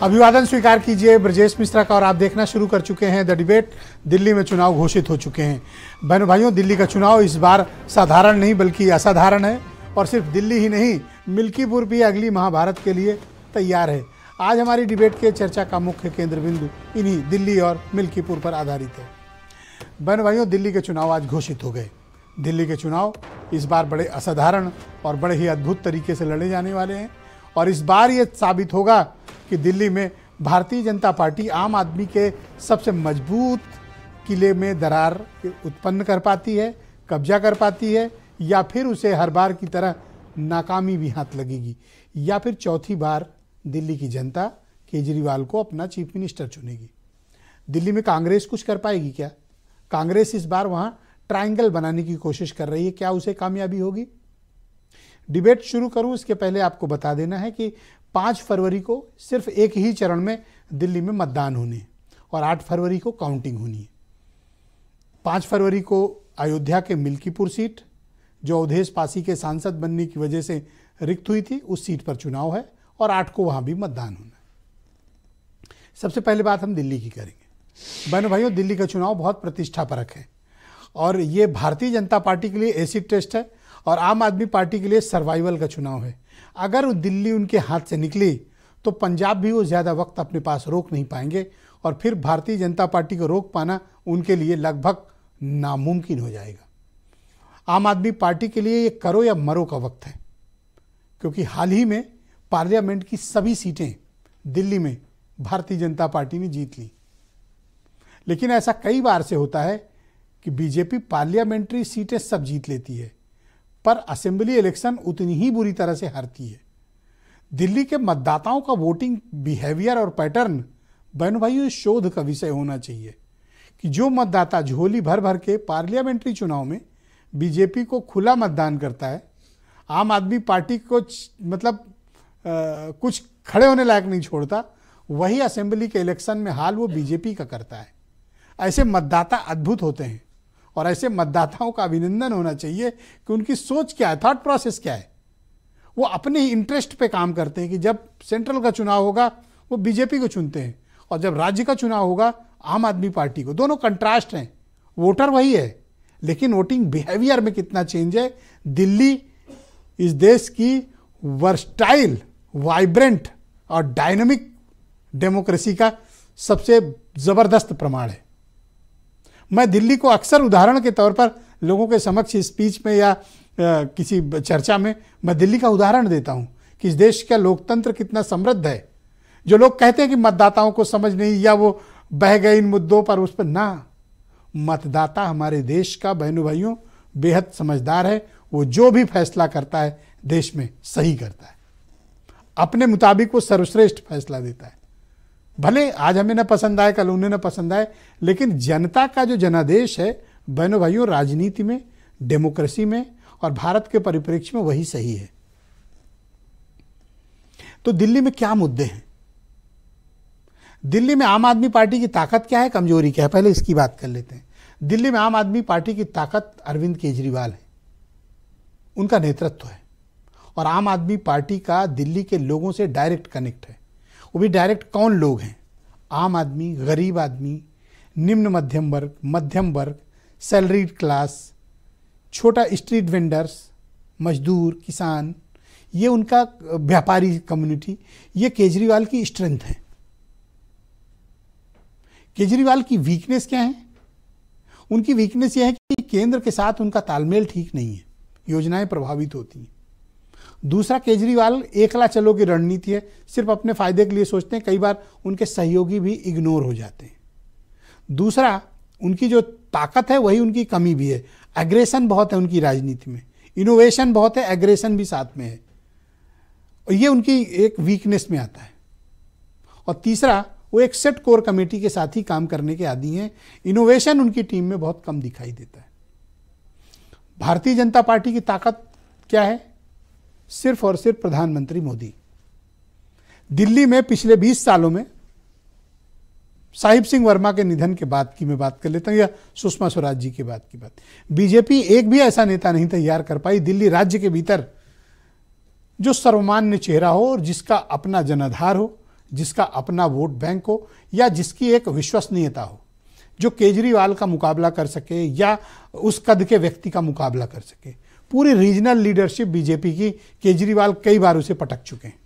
अभिवादन स्वीकार कीजिए ब्रजेश मिश्रा का और आप देखना शुरू कर चुके हैं द डिबेट। दिल्ली में चुनाव घोषित हो चुके हैं। बहनों भाइयों, दिल्ली का चुनाव इस बार साधारण नहीं बल्कि असाधारण है और सिर्फ दिल्ली ही नहीं, मिल्कीपुर भी अगली महाभारत के लिए तैयार है। आज हमारी डिबेट के चर्चा का मुख्य केंद्र बिंदु इन्हीं दिल्ली और मिल्कीपुर पर आधारित है। बहनों भाइयों, दिल्ली के चुनाव आज घोषित हो गए। दिल्ली के चुनाव इस बार बड़े असाधारण और बड़े ही अद्भुत तरीके से लड़े जाने वाले हैं और इस बार ये साबित होगा कि दिल्ली में भारतीय जनता पार्टी आम आदमी के सबसे मजबूत किले में दरार उत्पन्न कर पाती है, कब्जा कर पाती है, या फिर उसे हर बार की तरह नाकामी भी हाथ लगेगी, या फिर चौथी बार दिल्ली की जनता केजरीवाल को अपना चीफ मिनिस्टर चुनेगी। दिल्ली में कांग्रेस कुछ कर पाएगी क्या? कांग्रेस इस बार वहां ट्रायंगल बनाने की कोशिश कर रही है, क्या उसे कामयाबी होगी? डिबेट शुरू करूं इसके पहले आपको बता देना है कि 5 फरवरी को सिर्फ एक ही चरण में दिल्ली में मतदान होने और 8 फरवरी को काउंटिंग होनी है। 5 फरवरी को अयोध्या के मिल्कीपुर सीट, जो अवधेश पासी के सांसद बनने की वजह से रिक्त हुई थी, उस सीट पर चुनाव है और 8 को वहां भी मतदान होना है। सबसे पहले बात हम दिल्ली की करेंगे। बहनों भाइयों, दिल्ली का चुनाव बहुत प्रतिष्ठापरक है और ये भारतीय जनता पार्टी के लिए एसिड टेस्ट है और आम आदमी पार्टी के लिए सर्वाइवल का चुनाव है। अगर दिल्ली उनके हाथ से निकली तो पंजाब भी वो ज़्यादा वक्त अपने पास रोक नहीं पाएंगे और फिर भारतीय जनता पार्टी को रोक पाना उनके लिए लगभग नामुमकिन हो जाएगा। आम आदमी पार्टी के लिए ये करो या मरो का वक्त है, क्योंकि हाल ही में पार्लियामेंट की सभी सीटें दिल्ली में भारतीय जनता पार्टी ने जीत ली। लेकिन ऐसा कई बार से होता है कि बीजेपी पार्लियामेंट्री सीटें सब जीत लेती है पर असेंबली इलेक्शन उतनी ही बुरी तरह से हारती है। दिल्ली के मतदाताओं का वोटिंग बिहेवियर और पैटर्न बहनों भाइयों इस शोध का विषय होना चाहिए कि जो मतदाता झोली भर भर के पार्लियामेंट्री चुनाव में बीजेपी को खुला मतदान करता है, आम आदमी पार्टी को कुछ खड़े होने लायक नहीं छोड़ता, वही असेंबली के इलेक्शन में हाल वो बीजेपी का करता है। ऐसे मतदाता अद्भुत होते हैं और ऐसे मतदाताओं का अभिनंदन होना चाहिए कि उनकी सोच क्या है, थॉट प्रोसेस क्या है। वो अपने ही इंटरेस्ट पे काम करते हैं कि जब सेंट्रल का चुनाव होगा वो बीजेपी को चुनते हैं और जब राज्य का चुनाव होगा आम आदमी पार्टी को। दोनों कंट्रास्ट हैं, वोटर वही है लेकिन वोटिंग बिहेवियर में कितना चेंज है। दिल्ली इस देश की वर्सटाइल, वाइब्रेंट और डायनामिक डेमोक्रेसी का सबसे जबरदस्त प्रमाण है। मैं दिल्ली को अक्सर उदाहरण के तौर पर लोगों के समक्ष स्पीच में या किसी चर्चा में मैं दिल्ली का उदाहरण देता हूं कि इस देश का लोकतंत्र कितना समृद्ध है। जो लोग कहते हैं कि मतदाताओं को समझ नहीं या वो बह गए इन मुद्दों पर, उस पर ना, मतदाता हमारे देश का बहनों भाइयों बेहद समझदार है। वो जो भी फैसला करता है देश में सही करता है, अपने मुताबिक वो सर्वश्रेष्ठ फैसला देता है। भले आज हमें न पसंद आए, कल उन्हें न पसंद आए, लेकिन जनता का जो जनादेश है बहनों भाइयों राजनीति में, डेमोक्रेसी में और भारत के परिप्रेक्ष्य में वही सही है। तो दिल्ली में क्या मुद्दे हैं? दिल्ली में आम आदमी पार्टी की ताकत क्या है, कमजोरी क्या है, पहले इसकी बात कर लेते हैं। दिल्ली में आम आदमी पार्टी की ताकत अरविंद केजरीवाल है, उनका नेतृत्व है और आम आदमी पार्टी का दिल्ली के लोगों से डायरेक्ट कनेक्ट है। वो भी डायरेक्ट कौन लोग हैं? आम आदमी, गरीब आदमी, निम्न मध्यम वर्ग, सैलरीड क्लास, छोटा स्ट्रीट वेंडर्स, मजदूर, किसान, ये उनका व्यापारी कम्युनिटी, ये केजरीवाल की स्ट्रेंथ है। केजरीवाल की वीकनेस क्या है? उनकी वीकनेस यह है कि केंद्र के साथ उनका तालमेल ठीक नहीं है, योजनाएं प्रभावित होती हैं। दूसरा, केजरीवाल एकला चलो की रणनीति है, सिर्फ अपने फायदे के लिए सोचते हैं, कई बार उनके सहयोगी भी इग्नोर हो जाते हैं। दूसरा, उनकी जो ताकत है वही उनकी कमी भी है, एग्रेशन बहुत है उनकी राजनीति में, इनोवेशन बहुत है, एग्रेशन भी साथ में है, और ये उनकी एक वीकनेस में आता है। और तीसरा, वो एक सेट कोर कमेटी के साथ ही काम करने के आदी हैं, इनोवेशन उनकी टीम में बहुत कम दिखाई देता है। भारतीय जनता पार्टी की ताकत क्या है? सिर्फ और सिर्फ प्रधानमंत्री मोदी। दिल्ली में पिछले 20 सालों में साहिब सिंह वर्मा के निधन के बाद की मैं बात कर लेता हूं या सुषमा स्वराज जी के बाद की बात, बीजेपी एक भी ऐसा नेता नहीं तैयार कर पाई दिल्ली राज्य के भीतर जो सर्वमान्य चेहरा हो और जिसका अपना जनाधार हो, जिसका अपना वोट बैंक हो या जिसकी एक विश्वसनीयता हो, जो केजरीवाल का मुकाबला कर सके या उस कद के व्यक्ति का मुकाबला कर सके। पूरी रीजनल लीडरशिप बीजेपी की, केजरीवाल कई बार उसे पटक चुके हैं।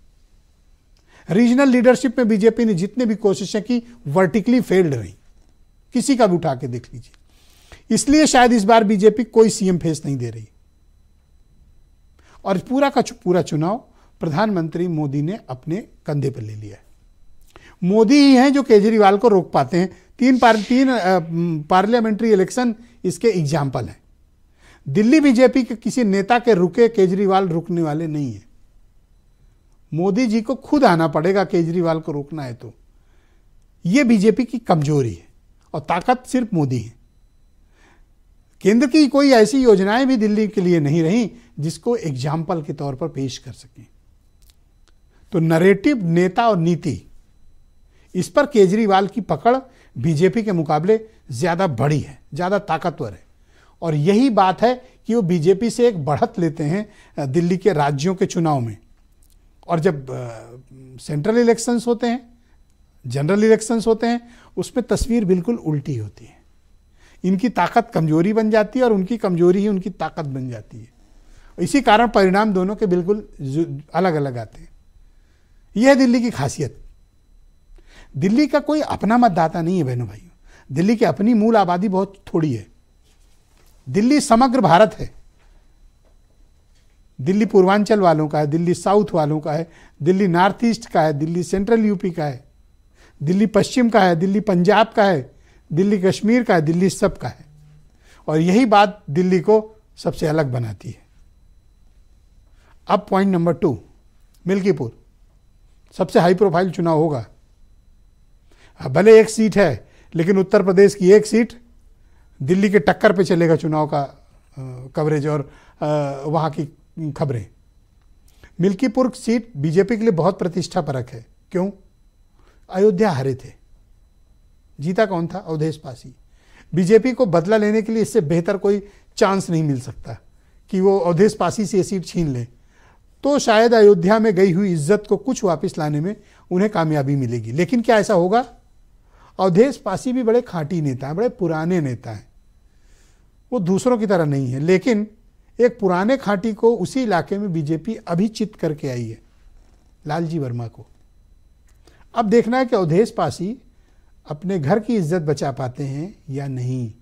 रीजनल लीडरशिप में बीजेपी ने जितने भी कोशिशें की वर्टिकली फेल्ड रही, किसी का भी उठा के देख लीजिए। इसलिए शायद इस बार बीजेपी कोई सीएम फेस नहीं दे रही और पूरा का पूरा चुनाव प्रधानमंत्री मोदी ने अपने कंधे पर ले लिया है। मोदी ही हैं जो केजरीवाल को रोक पाते हैं। तीन पार्लियामेंट्री इलेक्शन इसके एग्जाम्पल हैं। दिल्ली बीजेपी के किसी नेता के रुके केजरीवाल रुकने वाले नहीं है। मोदी जी को खुद आना पड़ेगा केजरीवाल को रोकना है तो। यह बीजेपी की कमजोरी है और ताकत सिर्फ मोदी है। केंद्र की कोई ऐसी योजनाएं भी दिल्ली के लिए नहीं रही जिसको एग्जाम्पल के तौर पर पेश कर सकें। तो नरेटिव, नेता और नीति, इस पर केजरीवाल की पकड़ बीजेपी के मुकाबले ज्यादा बड़ी है, ज्यादा ताकतवर है। और यही बात है कि वो बीजेपी से एक बढ़त लेते हैं दिल्ली के राज्यों के चुनाव में। और जब सेंट्रल इलेक्शंस होते हैं, जनरल इलेक्शंस होते हैं, उसमें तस्वीर बिल्कुल उल्टी होती है। इनकी ताकत कमजोरी बन जाती है और उनकी कमजोरी ही उनकी ताकत बन जाती है। इसी कारण परिणाम दोनों के बिल्कुल अलग अलग आते हैं। यह है दिल्ली की खासियत। दिल्ली का कोई अपना मतदाता नहीं है बहनों भाइयों। दिल्ली की अपनी मूल आबादी बहुत थोड़ी है। दिल्ली समग्र भारत है। दिल्ली पूर्वांचल वालों का है, दिल्ली साउथ वालों का है, दिल्ली नॉर्थ ईस्ट का है, दिल्ली सेंट्रल यूपी का है, दिल्ली पश्चिम का है, दिल्ली पंजाब का है, दिल्ली कश्मीर का है, दिल्ली सब का है। और यही बात दिल्ली को सबसे अलग बनाती है। अब पॉइंट नंबर 2, मिल्कीपुर सबसे हाई प्रोफाइल चुनाव होगा। भले एक सीट है, लेकिन उत्तर प्रदेश की एक सीट दिल्ली के टक्कर पे चलेगा चुनाव का कवरेज और वहाँ की खबरें। मिल्कीपुर सीट बीजेपी के लिए बहुत प्रतिष्ठापरक है। क्यों? अयोध्या हारे थे, जीता कौन था? अवधेश पासी। बीजेपी को बदला लेने के लिए इससे बेहतर कोई चांस नहीं मिल सकता कि वो अवधेश पासी से ये सीट छीन ले। तो शायद अयोध्या में गई हुई इज्जत को कुछ वापस लाने में उन्हें कामयाबी मिलेगी। लेकिन क्या ऐसा होगा? अवधेश पासी भी बड़े खांटी नेता हैं, बड़े पुराने नेता हैं। वो दूसरों की तरह नहीं है, लेकिन एक पुराने खांटी को उसी इलाके में बीजेपी अभी चित करके आई है, लालजी वर्मा को। अब देखना है कि अवधेश पासी अपने घर की इज्जत बचा पाते हैं या नहीं।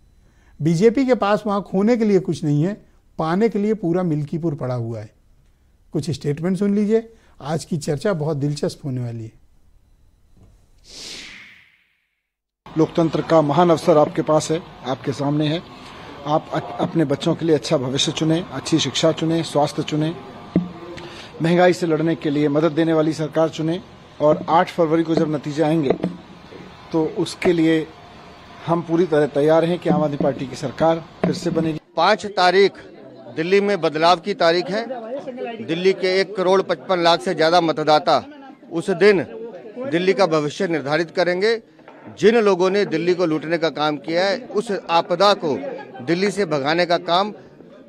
बीजेपी के पास वहां खोने के लिए कुछ नहीं है, पाने के लिए पूरा मिल्कीपुर पड़ा हुआ है। कुछ स्टेटमेंट सुन लीजिए, आज की चर्चा बहुत दिलचस्प होने वाली है। लोकतंत्र का महान अवसर आपके पास है, आपके सामने है। आप अपने बच्चों के लिए अच्छा भविष्य चुनें, अच्छी शिक्षा चुनें, स्वास्थ्य चुनें, महंगाई से लड़ने के लिए मदद देने वाली सरकार चुनें। और 8 फरवरी को जब नतीजे आएंगे तो उसके लिए हम पूरी तरह तैयार हैं कि आम आदमी पार्टी की सरकार फिर से बनेगी। 5 तारीख दिल्ली में बदलाव की तारीख है। दिल्ली के 1,55,00,000 से ज्यादा मतदाता उस दिन दिल्ली का भविष्य निर्धारित करेंगे। जिन लोगों ने दिल्ली को लूटने का काम किया है, उस आपदा को दिल्ली से भगाने का काम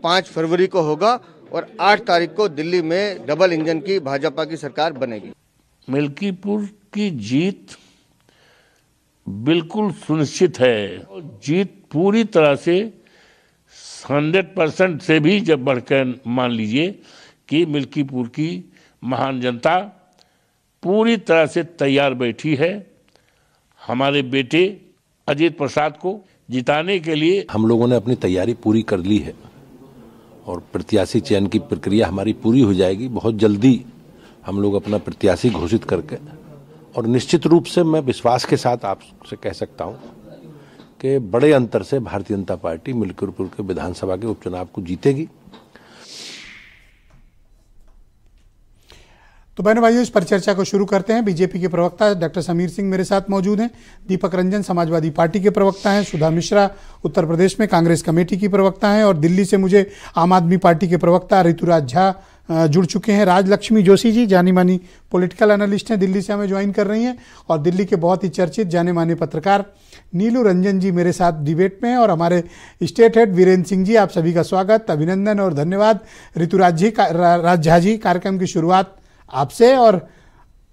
5 फरवरी को होगा और 8 तारीख को दिल्ली में डबल इंजन की भाजपा की सरकार बनेगी। मिल्कीपुर की जीत बिल्कुल सुनिश्चित है। जीत पूरी तरह से 100% से भी जब बढ़कर मान लीजिए कि मिल्कीपुर की महान जनता पूरी तरह से तैयार बैठी है हमारे बेटे अजीत प्रसाद को जिताने के लिए। हम लोगों ने अपनी तैयारी पूरी कर ली है और प्रत्याशी चयन की प्रक्रिया हमारी पूरी हो जाएगी। बहुत जल्दी हम लोग अपना प्रत्याशी घोषित करके, और निश्चित रूप से मैं विश्वास के साथ आपसे कह सकता हूं कि बड़े अंतर से भारतीय जनता पार्टी मिल्कीपुर के विधानसभा के उपचुनाव को जीतेगी। तो बहनों भाइयों, इस पर चर्चा को शुरू करते हैं। बीजेपी के प्रवक्ता डॉक्टर समीर सिंह मेरे साथ मौजूद हैं, दीपक रंजन समाजवादी पार्टी के प्रवक्ता हैं, सुधा मिश्रा उत्तर प्रदेश में कांग्रेस कमेटी की प्रवक्ता हैं, और दिल्ली से मुझे आम आदमी पार्टी के प्रवक्ता ऋतुराज झा जुड़ चुके हैं। राजलक्ष्मी जोशी जी जानी मानी पॉलिटिकल एनालिस्ट हैं, दिल्ली से हमें ज्वाइन कर रही हैं, और दिल्ली के बहुत ही चर्चित जाने माने पत्रकार नीलू रंजन जी मेरे साथ डिबेट में हैं, और हमारे स्टेट हेड वीरेंद्र सिंह जी, आप सभी का स्वागत, अभिनंदन और धन्यवाद। ऋतुराज झा जी, कार्यक्रम की शुरुआत आपसे, और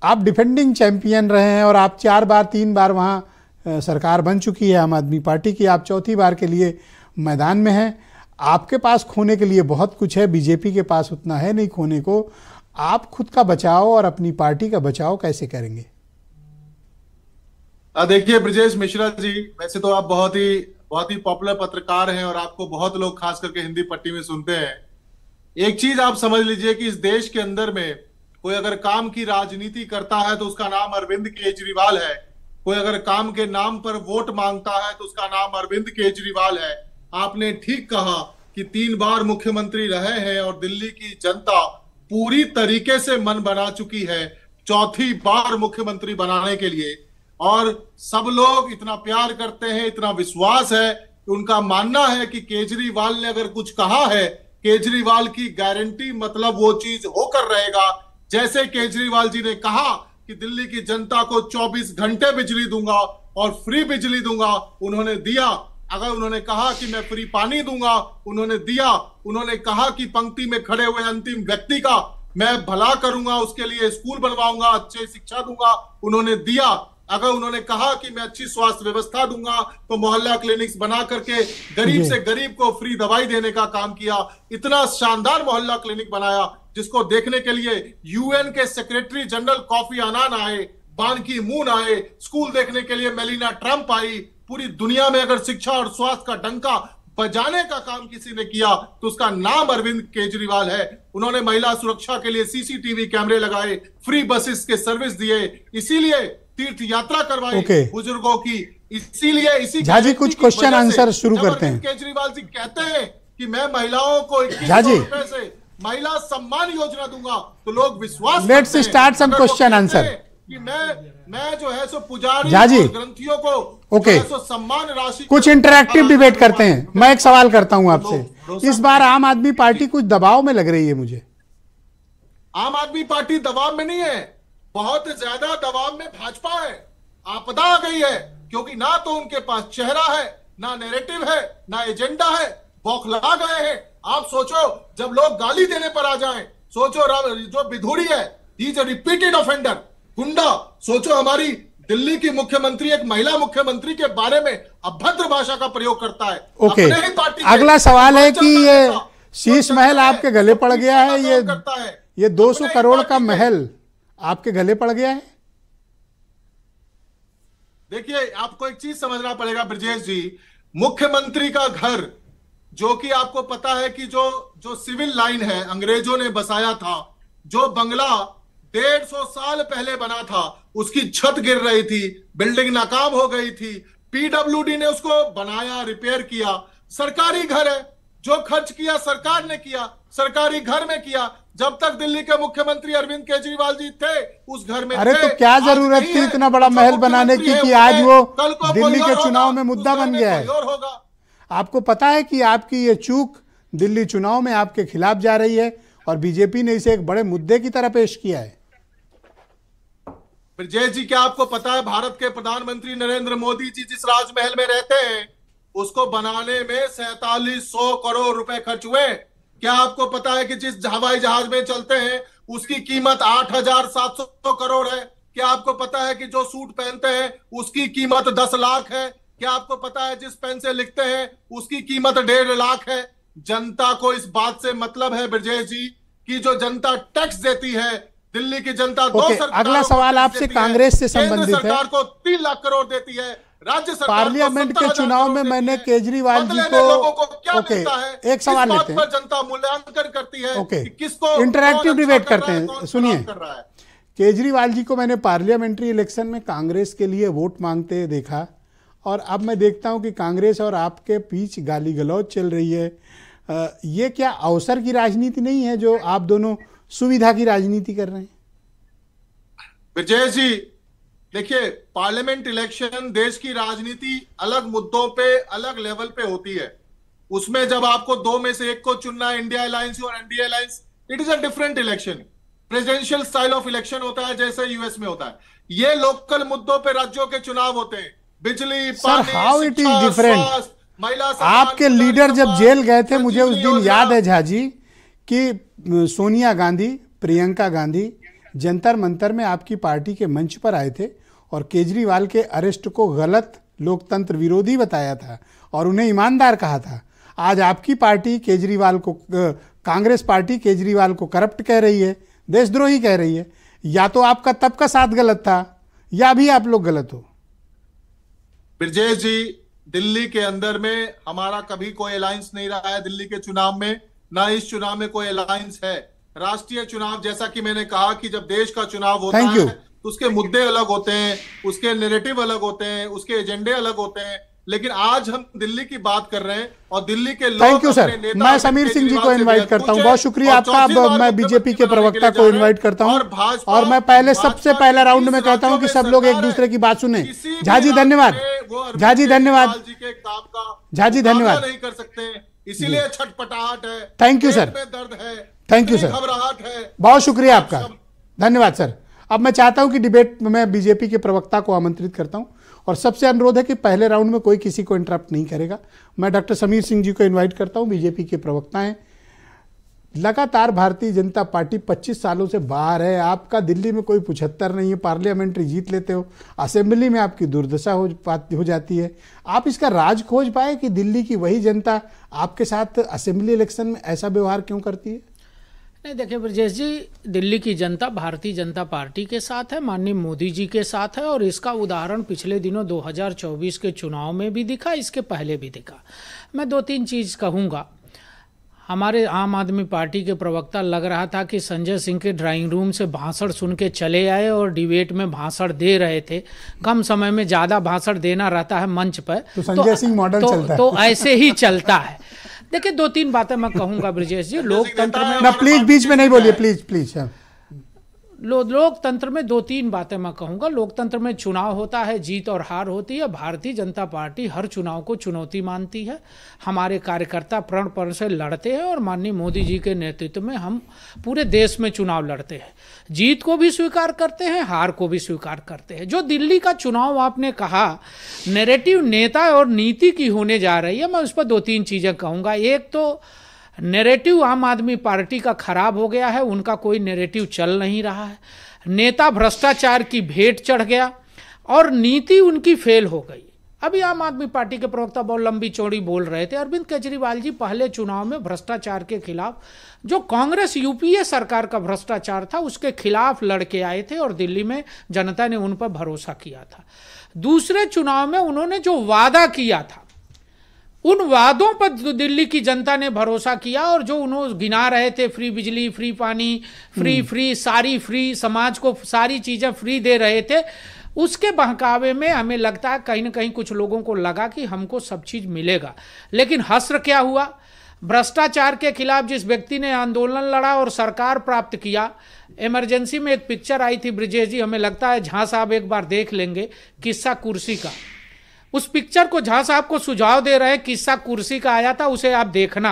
आप डिफेंडिंग चैंपियन रहे हैं और आप 4 बार 3 बार वहाँ सरकार बन चुकी है आम आदमी पार्टी की, आप चौथी बार के लिए मैदान में हैं। आपके पास खोने के लिए बहुत कुछ है, बीजेपी के पास उतना है नहीं खोने को। आप खुद का बचाव और अपनी पार्टी का बचाव कैसे करेंगे? देखिए ब्रजेश मिश्रा जी, वैसे तो आप बहुत ही पॉपुलर पत्रकार हैं और आपको बहुत लोग खास करके हिंदी पट्टी में सुनते हैं। एक चीज आप समझ लीजिए कि इस देश के अंदर में कोई अगर काम की राजनीति करता है तो उसका नाम अरविंद केजरीवाल है। कोई अगर काम के नाम पर वोट मांगता है तो उसका नाम अरविंद केजरीवाल है। आपने ठीक कहा कि 3 बार मुख्यमंत्री रहे हैं और दिल्ली की जनता पूरी तरीके से मन बना चुकी है चौथी बार मुख्यमंत्री बनाने के लिए। और सब लोग इतना प्यार करते हैं, इतना विश्वास है कि उनका मानना है कि केजरीवाल ने अगर कुछ कहा है, केजरीवाल की गारंटी मतलब वो चीज होकर रहेगा। जैसे केजरीवाल जी ने कहा कि दिल्ली की जनता को 24 घंटे बिजली दूंगा और फ्री बिजली दूंगा, उन्होंने दिया। अगर उन्होंने कहा कि मैं फ्री पानी दूंगा, उन्होंने दिया। उन्होंने कहा कि पंक्ति में खड़े हुए अंतिम व्यक्ति का मैं भला करूंगा, उसके लिए स्कूल बनवाऊंगा, अच्छी शिक्षा दूंगा, उन्होंने दिया। अगर उन्होंने कहा कि मैं अच्छी स्वास्थ्य व्यवस्था दूंगा तो मोहल्ला क्लिनिक्स बना करके गरीब से गरीब को फ्री दवाई देने का काम किया। इतना शानदार मोहल्ला क्लिनिक बनाया जिसको देखने के लिए यूएन के सेक्रेटरी जनरल कॉफी अनान आए, बान की मून आए, स्कूल देखने के लिए मेलिना ट्रंप आई। पूरी दुनिया में अगर शिक्षा और स्वास्थ्य का डंका बजाने का काम किसी ने किया तो उसका नाम अरविंद केजरीवाल है। उन्होंने महिला सुरक्षा के लिए सीसीटीवी कैमरे लगाए, फ्री बसेस के सर्विस दिए, इसीलिए तीर्थ यात्रा करवाई बुजुर्गों की, इसीलिए इसी झा जी कुछ क्वेश्चन आंसर शुरू करते हैं। केजरीवाल जी कहते हैं कि मैं महिलाओं को 2100 रुपए से महिला सम्मान योजना दूंगा तो लोग विश्वास let's start some question answer कि मैं जो है सो पुजारी ग्रंथियों को ओके सम्मान राशि कुछ इंटरैक्टिव डिबेट करते हैं। मैं एक सवाल करता हूं आपसे, इस बार आम आदमी पार्टी कुछ दबाव में लग रही है मुझे। आम आदमी पार्टी दबाव में नहीं है, बहुत ज्यादा दबाव में भाजपा है। आपदा आ गई है क्योंकि ना तो उनके पास चेहरा है, ना नैरेटिव है, ना एजेंडा है, बौखला गए हैं। आप सोचो जब लोग गाली देने पर आ जाएं, सोचो जो बिधूड़ी है, he is a repeated offender, गुंडा। सोचो हमारी दिल्ली की मुख्यमंत्री एक महिला मुख्यमंत्री के बारे में अभद्र भाषा का प्रयोग करता है। ओके, अगला सवाल है कि ये शीश महल आपके गले पड़ गया है, ये 200 करोड़ का महल आपके गले पड़ गया है। देखिए आपको एक चीज समझना पड़ेगा ब्रजेश जी, मुख्यमंत्री का घर जो कि आपको पता है कि जो सिविल लाइन है अंग्रेजों ने बसाया था, जो बंगला 150 साल पहले बना था, उसकी छत गिर रही थी, बिल्डिंग नाकाम हो गई थी, पीडब्ल्यूडी ने उसको बनाया, रिपेयर किया। सरकारी घर है, जो खर्च किया सरकार ने किया, सरकारी घर में किया। जब तक दिल्ली के मुख्यमंत्री अरविंद केजरीवाल जी थे उस घर में अरे तो क्या जरूरत थी इतना बड़ा महल बनाने की कि आज वो दिल्ली के चुनाव में मुद्दा बन गया है। आपको पता है कि आपकी ये चूक दिल्ली चुनाव में आपके खिलाफ जा रही है और बीजेपी ने इसे एक बड़े मुद्दे की तरह पेश किया है। ब्रजेश जी क्या आपको पता है भारत के प्रधानमंत्री नरेंद्र मोदी जी जिस राजमहल में रहते हैं उसको बनाने में 4700 करोड़ रुपए खर्च हुए। क्या आपको पता है कि जिस हवाई जहाज में चलते हैं उसकी कीमत 8700 करोड़ है? क्या आपको पता है कि जो सूट पहनते हैं उसकी कीमत 10 लाख है? क्या आपको पता है जिस पेन से लिखते हैं उसकी कीमत 1.5 लाख है? जनता को इस बात से मतलब है ब्रजेश जी कि जो जनता टैक्स देती है, दिल्ली की जनता अगला सवाल आपसे कांग्रेस से संबंधित है। सरकार को 3 लाख करोड़ देती है, राज्य सरकार पार्लियामेंट के चुनाव में मैंने केजरीवाल जी को एक सवाल लेते हैं, जनता मूल्यांकन करती है कि किसको इंटरैक्टिव डिबेट करते हैं। सुनिए, केजरीवाल जी को मैंने पार्लियामेंट्री इलेक्शन में कांग्रेस के लिए वोट मांगते देखा और अब मैं देखता हूं कि कांग्रेस और आपके बीच गाली गलौज चल रही है। ये क्या अवसर की राजनीति नहीं है जो आप दोनों सुविधा की राजनीति कर रहे हैं? विजय जी देखिए, पार्लियामेंट इलेक्शन देश की राजनीति अलग मुद्दों पे अलग लेवल पे होती है। उसमें जब आपको 2 में से एक को चुनना है, इंडिया अलायंस और NDA alliance, it is a different election. Presidential style of election होता है जैसे यूएस में होता है। ये लोकल मुद्दों पे राज्यों के चुनाव होते हैं, बिजली, पानी, हाउ इट इज डिफरेंट? महिला, आपके लीडर जब जेल गए थे, मुझे उस दिन याद है झा जी कि सोनिया गांधी, प्रियंका गांधी जंतर मंतर में आपकी पार्टी के मंच पर आए थे और केजरीवाल के अरेस्ट को गलत, लोकतंत्र विरोधी बताया था और उन्हें ईमानदार कहा था। आज आपकी पार्टी केजरीवाल को, कांग्रेस पार्टी केजरीवाल को करप्ट कह रही है, देशद्रोही कह रही है। या तो आपका तब का साथ गलत था या भी आप लोग गलत हो। ब्रजेश जी, दिल्ली के अंदर में हमारा कभी कोई अलायंस नहीं रहा है। दिल्ली के चुनाव में, ना इस चुनाव में कोई अलायंस है। राष्ट्रीय चुनाव, जैसा कि मैंने कहा कि जब देश का चुनाव होता है तो उसके मुद्दे अलग होते हैं, उसके नैरेटिव अलग होते हैं, उसके एजेंडे अलग होते हैं। लेकिन आज हम दिल्ली की बात कर रहे हैं और दिल्ली के लोग। Thank you sir. मैं समीर सिंह जी को इनवाइट करता हूं। बहुत शुक्रिया आपका। अब मैं बीजेपी के प्रवक्ता को इनवाइट करता हूं और मैं पहले सबसे पहले राउंड में कहता हूं कि सब लोग एक दूसरे की बात सुने। झा जी धन्यवाद। झा जी धन्यवाद। झा जी धन्यवाद। नहीं कर सकते, इसीलिए छटपटाहट है। Thank you sir. दर्द है। Thank you sir. घबराहट है। बहुत शुक्रिया आपका। धन्यवाद सर। अब मैं चाहता हूं कि डिबेट में मैं बीजेपी के प्रवक्ता को आमंत्रित करता हूं और सबसे अनुरोध है कि पहले राउंड में कोई किसी को इंटरप्ट नहीं करेगा। मैं डॉक्टर समीर सिंह जी को इनवाइट करता हूं, बीजेपी के प्रवक्ता हैं। लगातार भारतीय जनता पार्टी 25 सालों से बाहर है। आपका दिल्ली में कोई 75 नहीं है, पार्लियामेंट्री जीत लेते हो, असेंबली में आपकी दुर्दशा हो जाती है। आप इसका राज खोज पाए कि दिल्ली की वही जनता आपके साथ असेंबली इलेक्शन में ऐसा व्यवहार क्यों करती है? नहीं, देखिए ब्रजेश जी, दिल्ली की जनता भारतीय जनता पार्टी के साथ है, माननीय मोदी जी के साथ है और इसका उदाहरण पिछले दिनों 2024 के चुनाव में भी दिखा, इसके पहले भी दिखा। मैं 2-3 चीज़ कहूँगा। हमारे आम आदमी पार्टी के प्रवक्ता लग रहा था कि संजय सिंह के ड्राइंग रूम से भाषण सुन के चले आए और डिबेट में भाषण दे रहे थे। कम समय में ज़्यादा भाषण देना रहता है मंच पर, तो संजय सिंह मॉडल चलता है। तो ऐसे ही चलता है। देखिए, 2-3 बातें मैं कहूंगा ब्रजेश जी। लोकतंत्र में ना, प्लीज बीच में नहीं बोलिए, प्लीज प्लीज। लोकतंत्र में 2-3 बातें मैं कहूंगा। लोकतंत्र में चुनाव होता है, जीत और हार होती है। भारतीय जनता पार्टी हर चुनाव को चुनौती मानती है। हमारे कार्यकर्ता प्रण से लड़ते हैं और माननीय मोदी जी के नेतृत्व में हम पूरे देश में चुनाव लड़ते हैं। जीत को भी स्वीकार करते हैं, हार को भी स्वीकार करते हैं। जो दिल्ली का चुनाव आपने कहा नैरेटिव नेता और नीति की होने जा रही है, मैं उस पर 2-3 चीज़ें कहूँगा। एक तो नैरेटिव आम आदमी पार्टी का खराब हो गया है, उनका कोई नैरेटिव चल नहीं रहा है। नेता भ्रष्टाचार की भेंट चढ़ गया और नीति उनकी फेल हो गई। अभी आम आदमी पार्टी के प्रवक्ता बहुत लंबी चौड़ी बोल रहे थे। अरविंद केजरीवाल जी पहले चुनाव में भ्रष्टाचार के खिलाफ, जो कांग्रेस यूपीए सरकार का भ्रष्टाचार था उसके खिलाफ लड़के आए थे और दिल्ली में जनता ने उन पर भरोसा किया था। दूसरे चुनाव में उन्होंने जो वादा किया था उन वादों पर दिल्ली की जनता ने भरोसा किया और जो उन्होंने गिना रहे थे, फ्री बिजली, फ्री पानी, फ्री सारी फ्री, समाज को सारी चीजें फ्री दे रहे थे, उसके बहकावे में हमें लगता है कहीं ना कहीं कुछ लोगों को लगा कि हमको सब चीज मिलेगा। लेकिन हश्र क्या हुआ? भ्रष्टाचार के खिलाफ जिस व्यक्ति ने आंदोलन लड़ा और सरकार प्राप्त किया। इमरजेंसी में एक पिक्चर आई थी ब्रजेश जी, हमें लगता है झा साहब एक बार देख लेंगे, किस्सा कुर्सी का। उस पिक्चर को झा साहब को सुझाव दे रहे हैं, किस्सा कुर्सी का आया था, उसे आप देखना।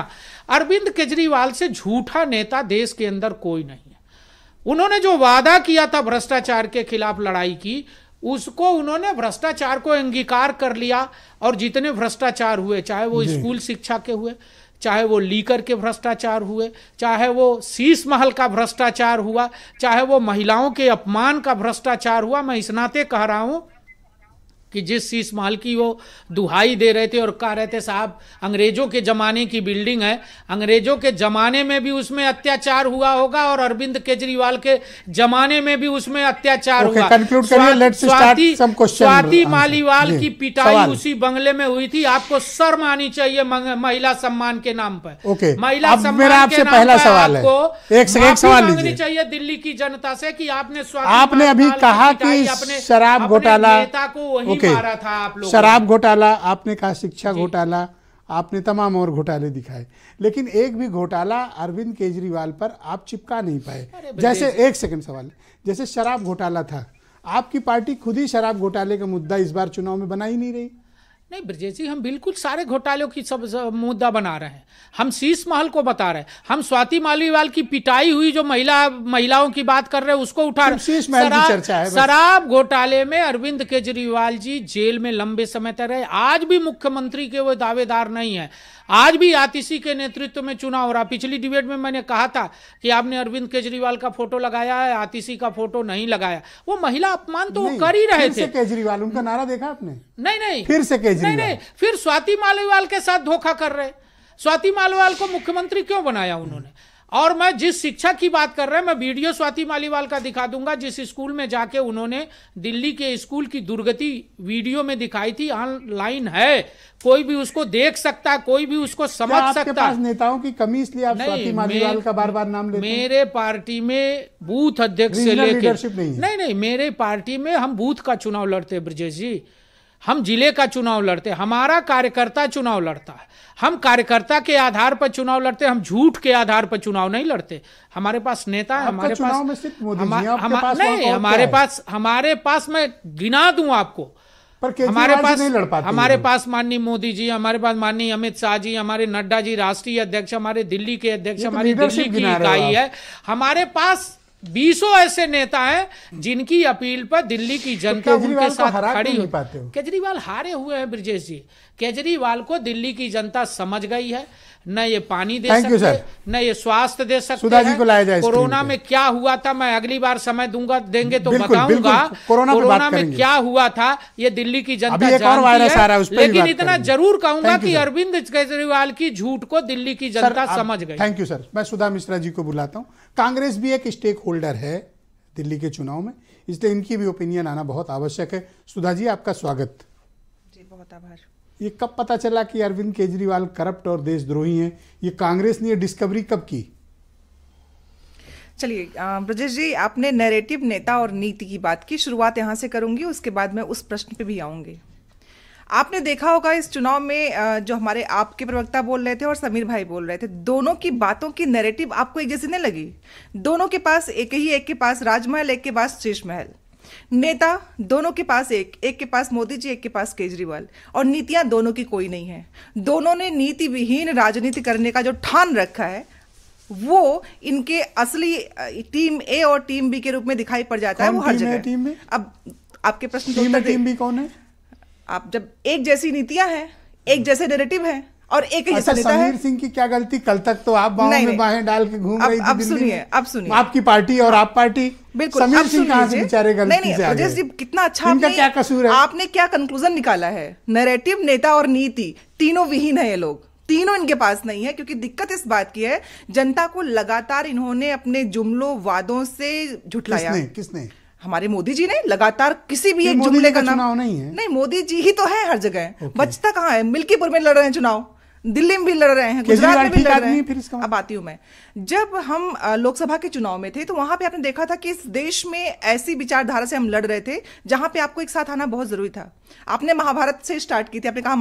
अरविंद केजरीवाल से झूठा नेता देश के अंदर कोई नहीं है। उन्होंने जो वादा किया था भ्रष्टाचार के खिलाफ लड़ाई की, उसको उन्होंने भ्रष्टाचार को अंगीकार कर लिया और जितने भ्रष्टाचार हुए, चाहे वो स्कूल शिक्षा के हुए, चाहे वो लीकर के भ्रष्टाचार हुए, चाहे वो शीश महल का भ्रष्टाचार हुआ, चाहे वो महिलाओं के अपमान का भ्रष्टाचार हुआ। मैं इस नाते कह रहा हूं कि जिस शीश महल की वो दुहाई दे रहे थे और कह रहे थे साहब अंग्रेजों के ज़माने की बिल्डिंग है, अंग्रेजों के ज़माने में भी उसमें अत्याचार हुआ होगा और अरविंद केजरीवाल के ज़माने में भी उसमें अत्याचार हुआ। स्वाति मालीवाल की पिटाई उसी बंगले में हुई थी। आपको शर्म आनी चाहिए महिला सम्मान के नाम पर। महिला सम्मान के नाम पर आपको माफी मांगनी चाहिए दिल्ली की जनता से कि आपने अभी कहा कि शराब घोटाला नेता को वही मारा था आप लोगों। शराब घोटाला आपने कहा, शिक्षा घोटाला आपने, तमाम और घोटाले दिखाए, लेकिन एक भी घोटाला अरविंद केजरीवाल पर आप चिपका नहीं पाए। जैसे एक सेकंड सवाल, जैसे शराब घोटाला था, आपकी पार्टी खुद ही शराब घोटाले का मुद्दा इस बार चुनाव में बना ही नहीं रही। नहीं ब्रजेश जी, हम बिल्कुल सारे घोटालों की सब मुद्दा बना रहे हैं। हम शीश महल को बता रहे हैं, हम स्वाति मालीवाल की पिटाई हुई जो महिलाओं की बात कर रहे हैं उसको उठा रहे हैं। शराब घोटाले में अरविंद केजरीवाल जी जेल में लंबे समय तक रहे, आज भी मुख्यमंत्री के वो दावेदार नहीं है। आज भी आतिशी के नेतृत्व में चुनाव हो रहा। पिछली डिबेट में मैंने कहा था कि आपने अरविंद केजरीवाल का फोटो लगाया है, आतिशी का फोटो नहीं लगाया। वो महिला अपमान तो वो कर ही रहे थे। केजरीवाल उनका नारा देखा आपने? नहीं, फिर से केजरीवाल नहीं, फिर स्वाति मालीवाल के साथ धोखा कर रहे। स्वाति मालीवाल को मुख्यमंत्री क्यों बनाया उन्होंने? और मैं जिस शिक्षा की बात कर रहे हैं, मैं वीडियो स्वाति मालीवाल का दिखा दूंगा, जिस स्कूल में जाके उन्होंने दिल्ली के स्कूल की दुर्गति वीडियो में दिखाई थी। ऑनलाइन है, कोई भी उसको देख सकता है, कोई भी उसको समझ सकता है। आपके पास नेताओं की कमी इसलिए आप स्वाति मालीवाल का बार बार नाम लेते हैं? मेरे पार्टी में बूथ अध्यक्ष से लेकर नहीं, मेरे पार्टी में हम बूथ का चुनाव लड़ते हैं ब्रजेश जी, हम जिले का चुनाव लड़ते हैं। हमारा कार्यकर्ता चुनाव लड़ता है, हम कार्यकर्ता के आधार पर चुनाव लड़ते हैं, हम झूठ के आधार पर चुनाव नहीं लड़ते। हमारे पास नेता है, हमारे पास हमारे पास मैं गिना दूं आपको, पर हमारे पास माननीय मोदी जी, हमारे पास माननीय अमित शाह जी, हमारे नड्डा जी राष्ट्रीय अध्यक्ष, हमारे दिल्ली के अध्यक्ष, हमारी दिल्ली की इकाई है। हमारे पास 20 ऐसे नेता हैं जिनकी अपील पर दिल्ली की जनता उनके साथ खड़ी हो। केजरीवाल हारे हुए हैं ब्रजेश जी। केजरीवाल को दिल्ली की जनता समझ गई है, न ये पानी दे सकते, न ये स्वास्थ्य दे सकते हैं। कोरोना में क्या हुआ था, मैं अगली बार समय देंगे तो बताऊंगा कोरोना में क्या हुआ था, ये दिल्ली की जनता जानती है। लेकिन इतना जरूर कहूंगा कि अरविंद केजरीवाल की झूठ को दिल्ली की जनता समझ गई। Thank you sir. मैं सुधा मिश्रा जी को बुलाता हूं। कांग्रेस भी एक स्टेक होल्डर है दिल्ली के चुनाव में, इसलिए इनकी भी ओपिनियन आना बहुत आवश्यक है। सुधा जी, आपका स्वागत जी। बहुत आभार। ये कब पता चला कि अरविंद केजरीवाल करप्ट और देशद्रोही हैं? ये कांग्रेस ने ये डिस्कवरी कब की? चलिए ब्रजेश जी, आपने नैरेटिव, नेता और नीति की बात की, शुरुआत यहां से करूंगी, उसके बाद मैं उस प्रश्न पे भी आऊंगी। आपने देखा होगा इस चुनाव में जो हमारे आपके प्रवक्ता बोल रहे थे और समीर भाई बोल रहे थे, दोनों की बातों की नैरेटिव आपको एक जैसी नहीं लगी? दोनों के पास एक के पास राजमहल, एक के पास शीश महल। नेता दोनों के पास एक के पास मोदी जी, एक के पास केजरीवाल, और नीतियां दोनों की कोई नहीं है। दोनों ने नीति विहीन राजनीति करने का जो ठान रखा है वो इनके असली टीम ए और टीम बी के रूप में दिखाई पड़ जाता है। वो हर जगह। टीम में अब आपके प्रश्न टीम बी कौन है? आप जब एक जैसी नीतियां हैं, एक जैसे नैरेटिव है और एक ही जैसा नेता है। समीर सिंह की क्या गलती? कल तक तो आप बाहों में बाहें डाल के घूम रही थी। अब सुनिए आपकी पार्टी और आप पार्टी। बिल्कुल। समीर सिंह कहां से बेचारे गलती से आ गए? जी, कितना अच्छा इनका क्या कसूर है? आपने क्या कंक्लूजन निकाला है? नैरेटिव, नेता और नीति तीनों विहीन है। ये लोग तीनों इनके पास नहीं है, क्योंकि दिक्कत इस बात की है, जनता को लगातार इन्होंने अपने जुमलों वादों से झुठलाया। किसने? हमारे मोदी जी ने लगातार किसी भी एक जुमले का नाम नहीं है। नहीं, मोदी जी ही तो है हर जगह। बचता कहाँ है? मिल्कीपुर में लड़ रहे हैं चुनाव, दिल्ली में भी लड़ रहे हैं, गुजरात में भी लड़ रहे हैं। अब आती हूं मैं, जब हम लोकसभा के चुनाव में थे तो वहां पे आपने देखा था कि इस देश में ऐसी विचारधारा से हम लड़ रहे थे जहां पे आपको एक साथ आना बहुत जरूरी था। आपने महाभारत से स्टार्ट की थी, आपने कहा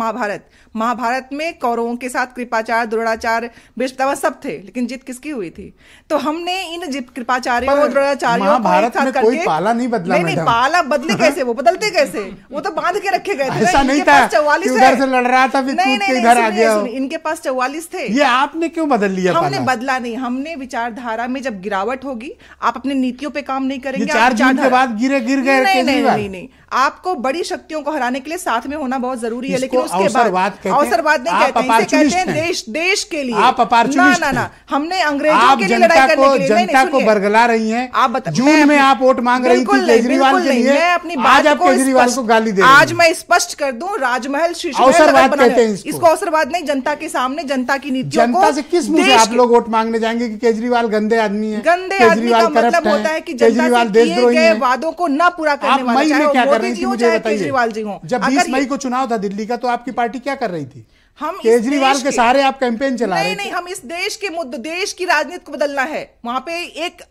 महाभारत में कौरवों के साथ कृपाचार्य, द्रोणाचार्य, भीष्म सब थे, लेकिन जीत किसकी हुई थी? तो हमने इन कृपाचार्यों, द्रोणाचार्यों को एक साथ करके पाला नहीं बदला। नहीं, पाला बदले कैसे? वो बदलते कैसे? वो तो बांध के रखे गए थे। ऐसा नहीं था 44 उधर से लड़ रहा था, इधर आ गया। इनके पास 44 थे। ये आपने क्यों बदल लिया? हमने बदला नहीं, हमने विचारधारा में जब गिरावट होगी, आप अपने नीतियों पे काम नहीं करेंगे। 4 जून के बाद गिर गए। नहीं, आपको बड़ी शक्तियों को हराने के लिए साथ में होना बहुत जरूरी है, लेकिन उसके बाद अवसरवाद नहीं कहते हैं, इसे कहते हैं देश के लिए। आप अपॉर्चुनिस्ट हैं। ना, हमने अंग्रेजों के लिए लड़ाई करने के लिए जनता को बरगला रही हैं। जून में आप वोट मांग रही थी केजरीवाल के लिए, मैं अपनी बात आप केजरीवाल को गाली दे रही हैं। आज मैं स्पष्ट कर दूं, राजमहल शीश अवसरवाद कहते हैं इसको। अवसरवाद नहीं, जनता के सामने जनता की नीतियों को। जनता से किस मुंह से आप लोग वोट मांगने जाएंगे कि केजरीवाल गंदे आदमी है? गंदे आदमी का मतलब होता है कि जनता से किए गए वादों को न पूरा करने वाला, चाहे मोदी जी हो चाहे केजरीवाल जी हो। जब 20 मई को चुनाव था दिल्ली का, तो आपकी पार्टी क्या कर रही थी? हम केजरीवाल के सहारे आप कैंपेन चला रहे थे। नहीं, हम इस देश के मुद्दे, देश की राजनीति को बदलना है। वहां पे एक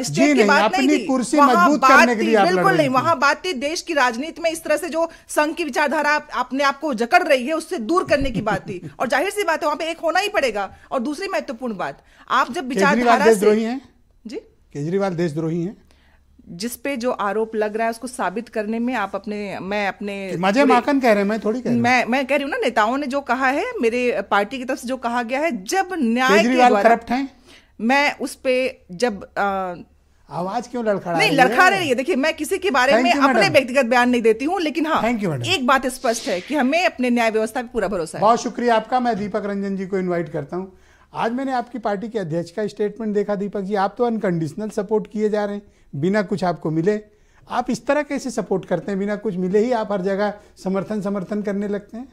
स्टेट की बात नहीं थी, कुर्सी मजबूत करने के लिए आप बिल्कुल नहीं। वहां बात थी देश की राजनीति में इस तरह से जो संघ की विचारधारा अपने आप को जकड़ रही है, उससे दूर करने की बात थी। और जाहिर सी बात है, वहां पे एक होना ही पड़ेगा। और दूसरी महत्वपूर्ण बात, आप जब विचारधारा से देशद्रोही हैं जी, केजरीवाल देशद्रोही हैं। जिस पे जो आरोप लग रहा है उसको साबित करने में आप मैं अपने मजे माखन कह रहे हैं, मैं थोड़ी कह रही हूं। मैं कह रही हूँ ना, नेताओं ने जो कहा है, मेरे पार्टी की तरफ से जो कहा गया है, जब न्याय के केजरीवाल द्वारा करप्ट हैं, मैं उस पे जब आवाज क्यों लड़खड़ा नहीं रही लड़खा है? रही है। देखिए, मैं किसी के बारे Thank में you, अपने madam. व्यक्तिगत बयान नहीं देती हूँ, लेकिन हाँ, Thank you, madam. एक बात स्पष्ट है कि हमें अपने न्याय व्यवस्था पे पूरा भरोसा है। बहुत शुक्रिया आपका। मैं दीपक रंजन जी को इनवाइट करता हूं। आज मैंने आपकी पार्टी के अध्यक्ष का स्टेटमेंट देखा। दीपक जी, आप तो अनकंडीशनल सपोर्ट किए जा रहे हैं, बिना कुछ आपको मिले। आप इस तरह कैसे सपोर्ट करते हैं? बिना कुछ मिले ही आप हर जगह समर्थन करने लगते हैं।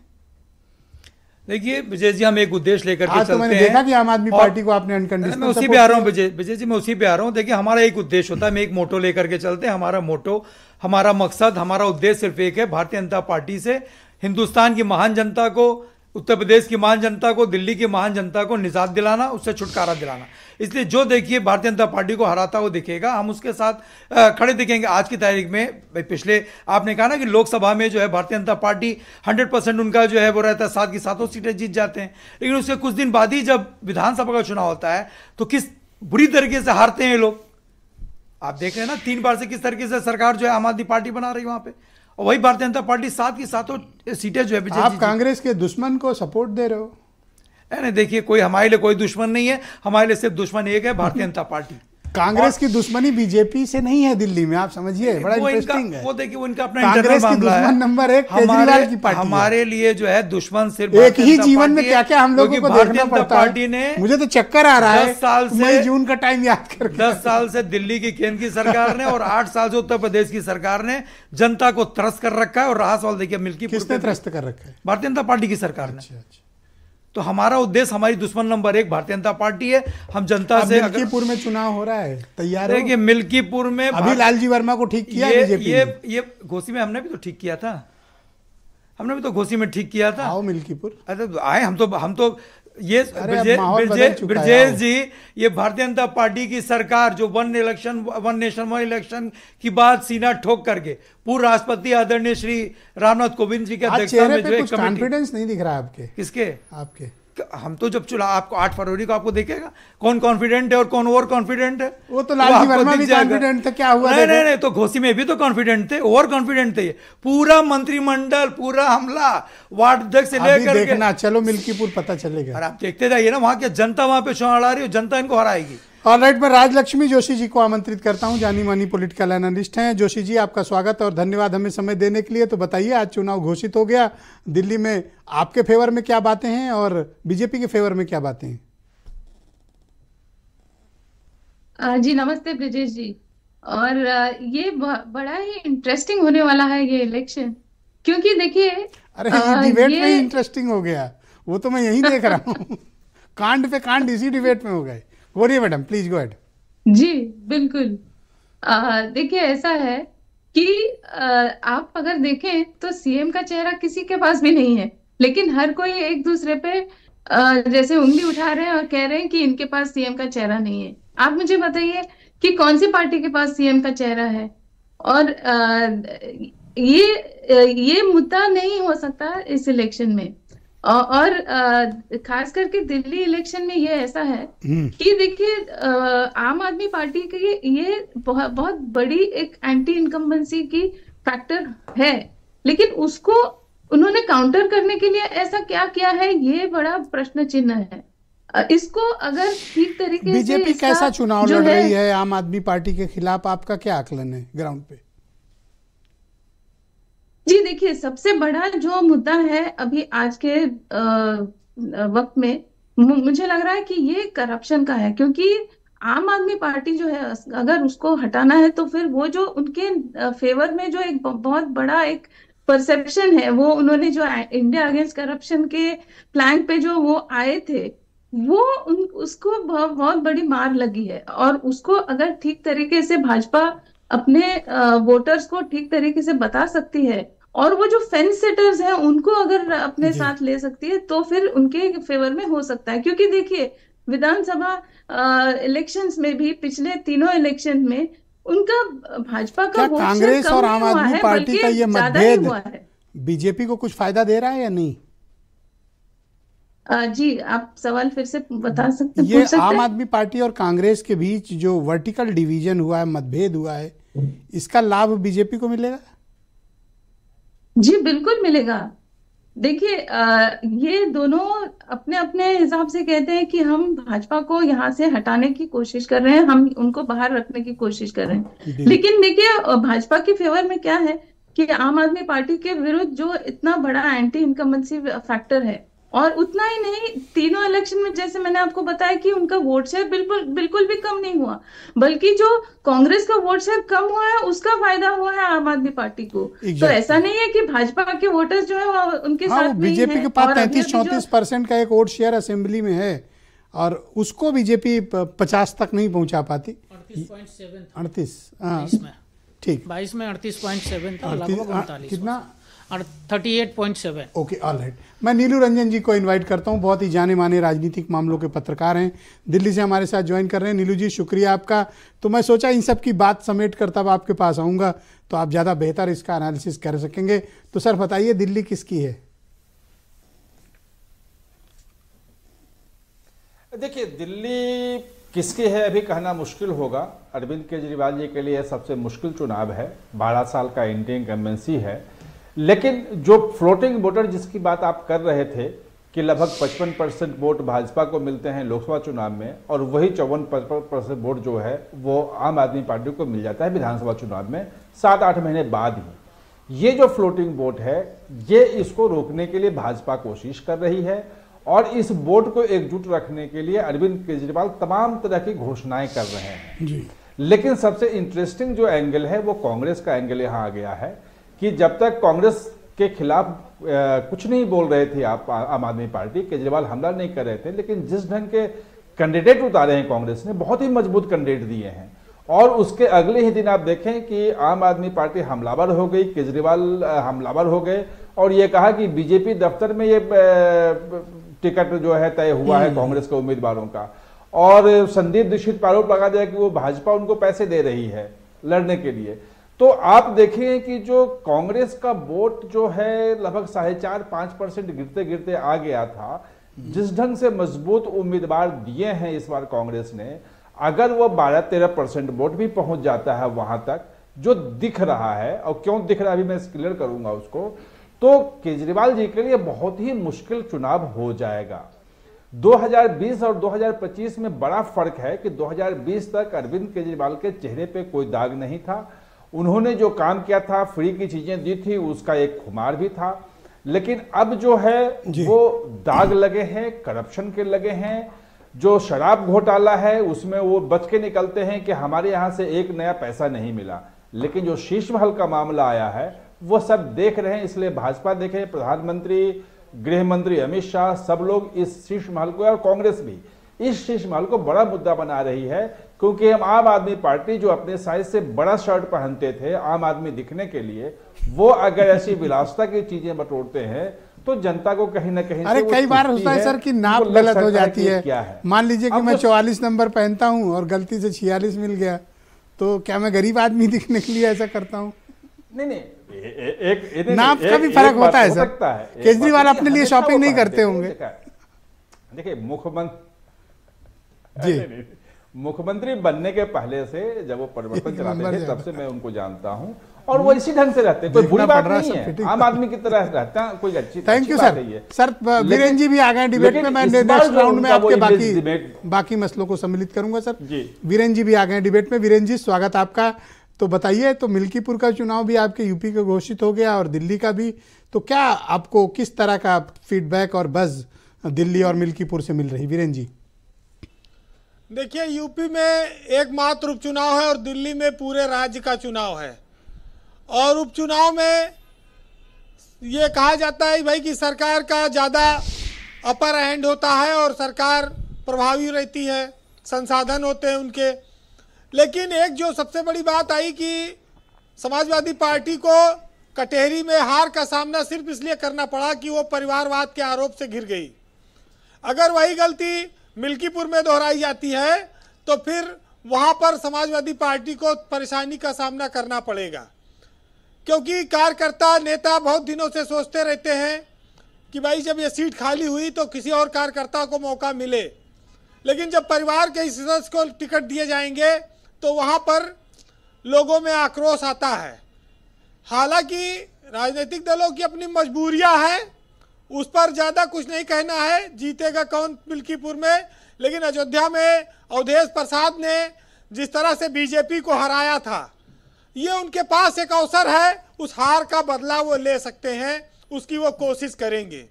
देखिए विजय जी, हम एक उद्देश्य लेकर के आज चलते तो मैंने हैं। देखा कि आम आदमी पार्टी को आपने अनकंडीशनल मैं उसी पे आ रहा हूँ विजय जी, मैं उसी पे आ रहा हूँ। देखिए, हमारा एक उद्देश्य होता है, हम एक मोटो लेकर के चलते हैं। हमारा मोटो, हमारा मकसद, हमारा उद्देश्य सिर्फ एक है, भारतीय जनता पार्टी से हिंदुस्तान की महान जनता को, उत्तर प्रदेश की महान जनता को, दिल्ली की महान जनता को निजात दिलाना, उससे छुटकारा दिलाना। इसलिए जो देखिए भारतीय जनता पार्टी को हराता हुआ दिखेगा, हम उसके साथ खड़े दिखेंगे। आज की तारीख में, पिछले आपने कहा ना कि लोकसभा में जो है भारतीय जनता पार्टी 100% उनका जो है वो रहता है, 7 की 7 सीटें जीत जाते हैं। लेकिन उसके कुछ दिन बाद ही जब विधानसभा का चुनाव होता है तो किस बुरी तरीके से हारते हैं लोग। आप देख रहे हैं ना, 3 बार से किस तरीके से सरकार जो है आम आदमी पार्टी बना रही है वहां पे, और वही भारतीय जनता पार्टी 7 की 7 सीटें जो है आप कांग्रेस के दुश्मन को सपोर्ट दे रहे हो। नहीं, देखिए, कोई हमारे लिए कोई दुश्मन नहीं है, हमारे लिए सिर्फ दुश्मन एक है, भारतीय जनता पार्टी। कांग्रेस की दुश्मनी बीजेपी से नहीं है दिल्ली में, आप समझिए, बड़ा इंटरेस्टिंग है। वो देखिए, उनका अपना कांग्रेस की दुश्मन नंबर 1 केजरीवाल की पार्टी। हमारे लिए जो है दुश्मन सिर्फ एक ही जीवन में क्या क्या हम लोगों को देखना पड़ता है। मुझे तो चक्कर आ रहा है 10 साल से, मई जून का टाइम याद करके। 10 साल से दिल्ली की केंद्र की सरकार ने और 8 साल से उत्तर प्रदेश की सरकार ने जनता को त्रस्त कर रखा है। और रहा सवाल, देखिए मिल्कीपुर, किसने त्रस्त कर रखा है? भारतीय जनता पार्टी की सरकार ने। तो हमारा उद्देश्य, हमारी दुश्मन नंबर 1 भारतीय जनता पार्टी है। हम जनता से, मिल्कीपुर में चुनाव हो रहा है, तैयार हो? देखिए, मिल्कीपुर में अभी लालजी वर्मा को ठीक किया बीजेपी ने। ये घोसी में हमने भी तो ठीक किया था, हमने भी तो घोसी में ठीक किया था। आओ मिल्कीपुर। अरे आए, हम तो ये ब्रजेश जी, ये भारतीय जनता पार्टी की सरकार जो वन नेशन वन इलेक्शन की बात सीना ठोक करके पूर्व राष्ट्रपति आदरणीय श्री रामनाथ कोविंद जी के अध्यक्षता में जो कुछ कॉन्फिडेंस नहीं दिख रहा आपके। किसके? आपके। हम तो जब चुनाव, आपको 8 फरवरी को आपको देखेगा कौन कॉन्फिडेंट है और कौन ओवर कॉन्फिडेंट है। वो तो लालजी वर्मा भी कॉन्फिडेंट थे, क्या हुआ? नहीं, तो घोसी में भी तो कॉन्फिडेंट थे, ओवर कॉन्फिडेंट थे। पूरा मंत्रिमंडल, पूरा हमला, वार्ड अध्यक्ष से लेकर देखना, चलो मिल्कीपुर पता चलेगा। और आप देखते जाइए ना, वहां के जनता वहां पे चुनाव लड़ा रही है, जनता इनको हराएगी। ऑलराइट, मैं राजलक्ष्मी जोशी जी को आमंत्रित करता हूं, जानी मानी पॉलिटिकल एनालिस्ट हैं। जोशी जी, आपका स्वागत और धन्यवाद हमें समय देने के लिए। तो बताइए, आज चुनाव घोषित हो गया दिल्ली में, आपके फेवर में क्या बातें हैं और बीजेपी के फेवर में क्या बातें हैं? जी नमस्ते ब्रिजेश जी। और ये बड़ा ही इंटरेस्टिंग होने वाला है ये इलेक्शन, क्योंकि देखिए, अरे डिबेट में ही इंटरेस्टिंग हो गया, वो तो मैं यही देख रहा हूँ। कांड पे कांड इसी डिबेट में हो गए। बोलिए मैडम, प्लीज गो अहेड। जी बिल्कुल। देखिए, ऐसा है कि आप अगर देखें तो सीएम का चेहरा किसी के पास भी नहीं है, लेकिन हर कोई एक दूसरे पे जैसे उंगली उठा रहे हैं और कह रहे हैं कि इनके पास सीएम का चेहरा नहीं है। आप मुझे बताइए कि कौन सी पार्टी के पास सीएम का चेहरा है? और ये मुद्दा नहीं हो सकता इस इलेक्शन में। और खास करके दिल्ली इलेक्शन में ये ऐसा है कि देखिए, आम आदमी पार्टी की ये बहुत बड़ी एक एंटी इनकम्बेंसी की फैक्टर है, लेकिन उसको उन्होंने काउंटर करने के लिए ऐसा क्या किया है, ये बड़ा प्रश्न चिन्ह है। इसको अगर ठीक तरीके से बीजेपी कैसा चुनाव लड़ रही है आम आदमी पार्टी के खिलाफ, आपका क्या आकलन है ग्राउंड पे? जी देखिए, सबसे बड़ा जो मुद्दा है अभी आज के वक्त में, मुझे लग रहा है कि ये करप्शन का है। क्योंकि आम आदमी पार्टी जो है, अगर उसको हटाना है तो फिर वो जो उनके फेवर में जो एक बहुत बड़ा एक परसेप्शन है, वो उन्होंने जो इंडिया अगेंस्ट करप्शन के प्लैंक पे जो वो आए थे, वो उसको बहुत बड़ी मार लगी है। और उसको अगर ठीक तरीके से भाजपा अपने वोटर्स को ठीक तरीके से बता सकती है, और वो जो फेंस सेटर्स हैं उनको अगर अपने साथ ले सकती है, तो फिर उनके फेवर में हो सकता है। क्योंकि देखिए, विधानसभा इलेक्शंस में भी पिछले तीनों इलेक्शन में उनका भाजपा का वोट कांग्रेस और आम आदमी पार्टी का ये मतभेद बीजेपी को कुछ फायदा दे रहा है या नहीं? जी, आप सवाल फिर से बता सकते हैं? ये आम आदमी पार्टी और कांग्रेस के बीच जो वर्टिकल डिवीजन हुआ है, मतभेद हुआ है, इसका लाभ बीजेपी को मिलेगा? जी बिल्कुल मिलेगा। देखिए ये दोनों अपने अपने हिसाब से कहते हैं कि हम भाजपा को यहाँ से हटाने की कोशिश कर रहे हैं, हम उनको बाहर रखने की कोशिश कर रहे हैं। लेकिन देखिए भाजपा के फेवर में क्या है कि आम आदमी पार्टी के विरुद्ध जो इतना बड़ा एंटी इनकम्बेंसी फैक्टर है, और उतना ही नहीं, तीनों इलेक्शन में जैसे मैंने आपको बताया कि उनका वोट शेयर बिल्कुल भी कम नहीं हुआ, बल्कि जो कांग्रेस का वोट शेयर कम हुआ है उसका फायदा हुआ है आम आदमी पार्टी को। तो ऐसा नहीं है कि भाजपा के वोटर्स जो है वो उनके साथ नहीं बीजेपी है। के पास 33-34% का एक वोट शेयर असेंबली में है और उसको बीजेपी 50 तक नहीं पहुंचा पाती। 38 ठीक 22 में 38.7 था, लगभग 39 कितना 38.7। Okay all right. मैं नीलू रंजन जी को इनवाइट करता हूं, बहुत ही जाने माने राजनीतिक मामलों के पत्रकार हैं, दिल्ली से हमारे साथ ज्वाइन कर रहे हैं। नीलू जी शुक्रिया आपका। तो मैं सोचा इन सब की बात समेट कर तब आपके पास आऊँगा तो आप ज़्यादा बेहतर इसका एनालिसिस कर सकेंगे। तो सर बताइए दिल्ली किसकी है? देखिए दिल्ली किसकी है अभी कहना मुश्किल होगा। अरविंद केजरीवाल जी के लिए सबसे मुश्किल चुनाव है, 12 साल का एंटी इनकम्बेंसी है। लेकिन जो फ्लोटिंग वोटर जिसकी बात आप कर रहे थे कि लगभग 55% वोट भाजपा को मिलते हैं लोकसभा चुनाव में और वही 54% वोट जो है वो आम आदमी पार्टी को मिल जाता है विधानसभा चुनाव में 7-8 महीने बाद ही। ये जो फ्लोटिंग वोट है ये इसको रोकने के लिए भाजपा कोशिश कर रही है और इस वोट को एकजुट रखने के लिए अरविंद केजरीवाल तमाम तरह की घोषणाएं कर रहे हैं जी। लेकिन सबसे इंटरेस्टिंग जो एंगल है वो कांग्रेस का एंगल यहाँ आ गया है कि जब तक कांग्रेस के खिलाफ कुछ नहीं बोल रहे थे आप आम आदमी पार्टी, केजरीवाल हमला नहीं कर रहे थे, लेकिन जिस ढंग के कैंडिडेट उतारे हैं कांग्रेस ने, बहुत ही मजबूत कैंडिडेट दिए हैं और उसके अगले ही दिन आप देखें कि आम आदमी पार्टी हमलावर हो गई, केजरीवाल हमलावर हो गए और ये कहा कि बीजेपी दफ्तर में ये टिकट जो है तय हुआ है कांग्रेस के उम्मीदवारों का और संदीप दीक्षित पर आरोप लगा दिया कि वो भाजपा उनको पैसे दे रही है लड़ने के लिए। तो आप देखिए कि जो कांग्रेस का वोट जो है लगभग 4.5-5% गिरते गिरते आ गया था, जिस ढंग से मजबूत उम्मीदवार दिए हैं इस बार कांग्रेस ने, अगर वो 12-13% वोट भी पहुंच जाता है वहां तक जो दिख रहा है, और क्यों दिख रहा है अभी मैं क्लियर करूंगा उसको, तो केजरीवाल जी के लिए बहुत ही मुश्किल चुनाव हो जाएगा। 2020 और 2025 में बड़ा फर्क है कि 2020 तक अरविंद केजरीवाल के चेहरे पे कोई दाग नहीं था। उन्होंने जो काम किया था, फ्री की चीजें दी थी, उसका एक खुमार भी था। लेकिन अब जो है वो दाग लगे हैं, करप्शन के लगे हैं, जो शराब घोटाला है उसमें वो बच के निकलते हैं कि हमारे यहां से एक नया पैसा नहीं मिला। लेकिन जो शीश महल का मामला आया है वो सब देख रहे हैं, इसलिए भाजपा देखे, प्रधानमंत्री, गृह मंत्री अमित शाह, सब लोग इस शीश महल को और कांग्रेस भी इस शीश महल को बड़ा मुद्दा बना रही है। क्योंकि हम आम आदमी पार्टी जो अपने साइज से बड़ा शर्ट पहनते थे आम आदमी दिखने के लिए, वो अगर ऐसी विलासता की चीजें बटोरते हैं तो जनता को कहीं ना कहीं अरे कई बार होता है सर कि नाप गलत हो जाती है। मान लीजिए कि मैं 44 नंबर पहनता हूं और गलती से 46 मिल गया, तो क्या मैं गरीब आदमी दिखने के लिए ऐसा करता हूं? नहीं, नाप का भी फर्क होता है सर। केजरीवाल अपने लिए शॉपिंग नहीं करते होंगे। देखिए मुख्यमंत्री बनने के पहले से जब वो परिवर्तन चलाते थे तब से मैं उनको जानता हूं और वो इसी ढंग से रहते हैं, कोई बुरी बात नहीं है, आम आदमी की तरह रहता है, कोई अच्छी thank you sir. Virendra ji भी आ गए डिबेट में, मैं नेक्स्ट राउंड में आपके बाकी मसलों को सम्मिलित करूंगा सर। वीरेंद्र जी भी आ गए डिबेट में। वीरेंद्र जी स्वागत आपका। तो बताइए, तो मिल्कीपुर का चुनाव भी आपके यूपी का घोषित हो गया और दिल्ली का भी, तो क्या आपको किस तरह का फीडबैक और बज दिल्ली और मिल्कीपुर से मिल रही? वीरेंद्र जी देखिए, यूपी में एकमात्र उपचुनाव है और दिल्ली में पूरे राज्य का चुनाव है और उपचुनाव में ये कहा जाता है भाई कि सरकार का ज़्यादा अपर हैंड होता है और सरकार प्रभावी रहती है, संसाधन होते हैं उनके। लेकिन एक जो सबसे बड़ी बात आई कि समाजवादी पार्टी को कटहरी में हार का सामना सिर्फ इसलिए करना पड़ा कि वो परिवारवाद के आरोप से घिर गई। अगर वही गलती मिल्कीपुर में दोहराई जाती है तो फिर वहां पर समाजवादी पार्टी को परेशानी का सामना करना पड़ेगा, क्योंकि कार्यकर्ता नेता बहुत दिनों से सोचते रहते हैं कि भाई जब ये सीट खाली हुई तो किसी और कार्यकर्ता को मौका मिले। लेकिन जब परिवार के सदस्य को टिकट दिए जाएंगे तो वहां पर लोगों में आक्रोश आता है। हालांकि राजनीतिक दलों की अपनी मजबूरियां हैं, उस पर ज़्यादा कुछ नहीं कहना है, जीतेगा कौन मिल्कीपुर में। लेकिन अयोध्या में अवधेश प्रसाद ने जिस तरह से बीजेपी को हराया था, ये उनके पास एक अवसर है, उस हार का बदला वो ले सकते हैं, उसकी वो कोशिश करेंगे।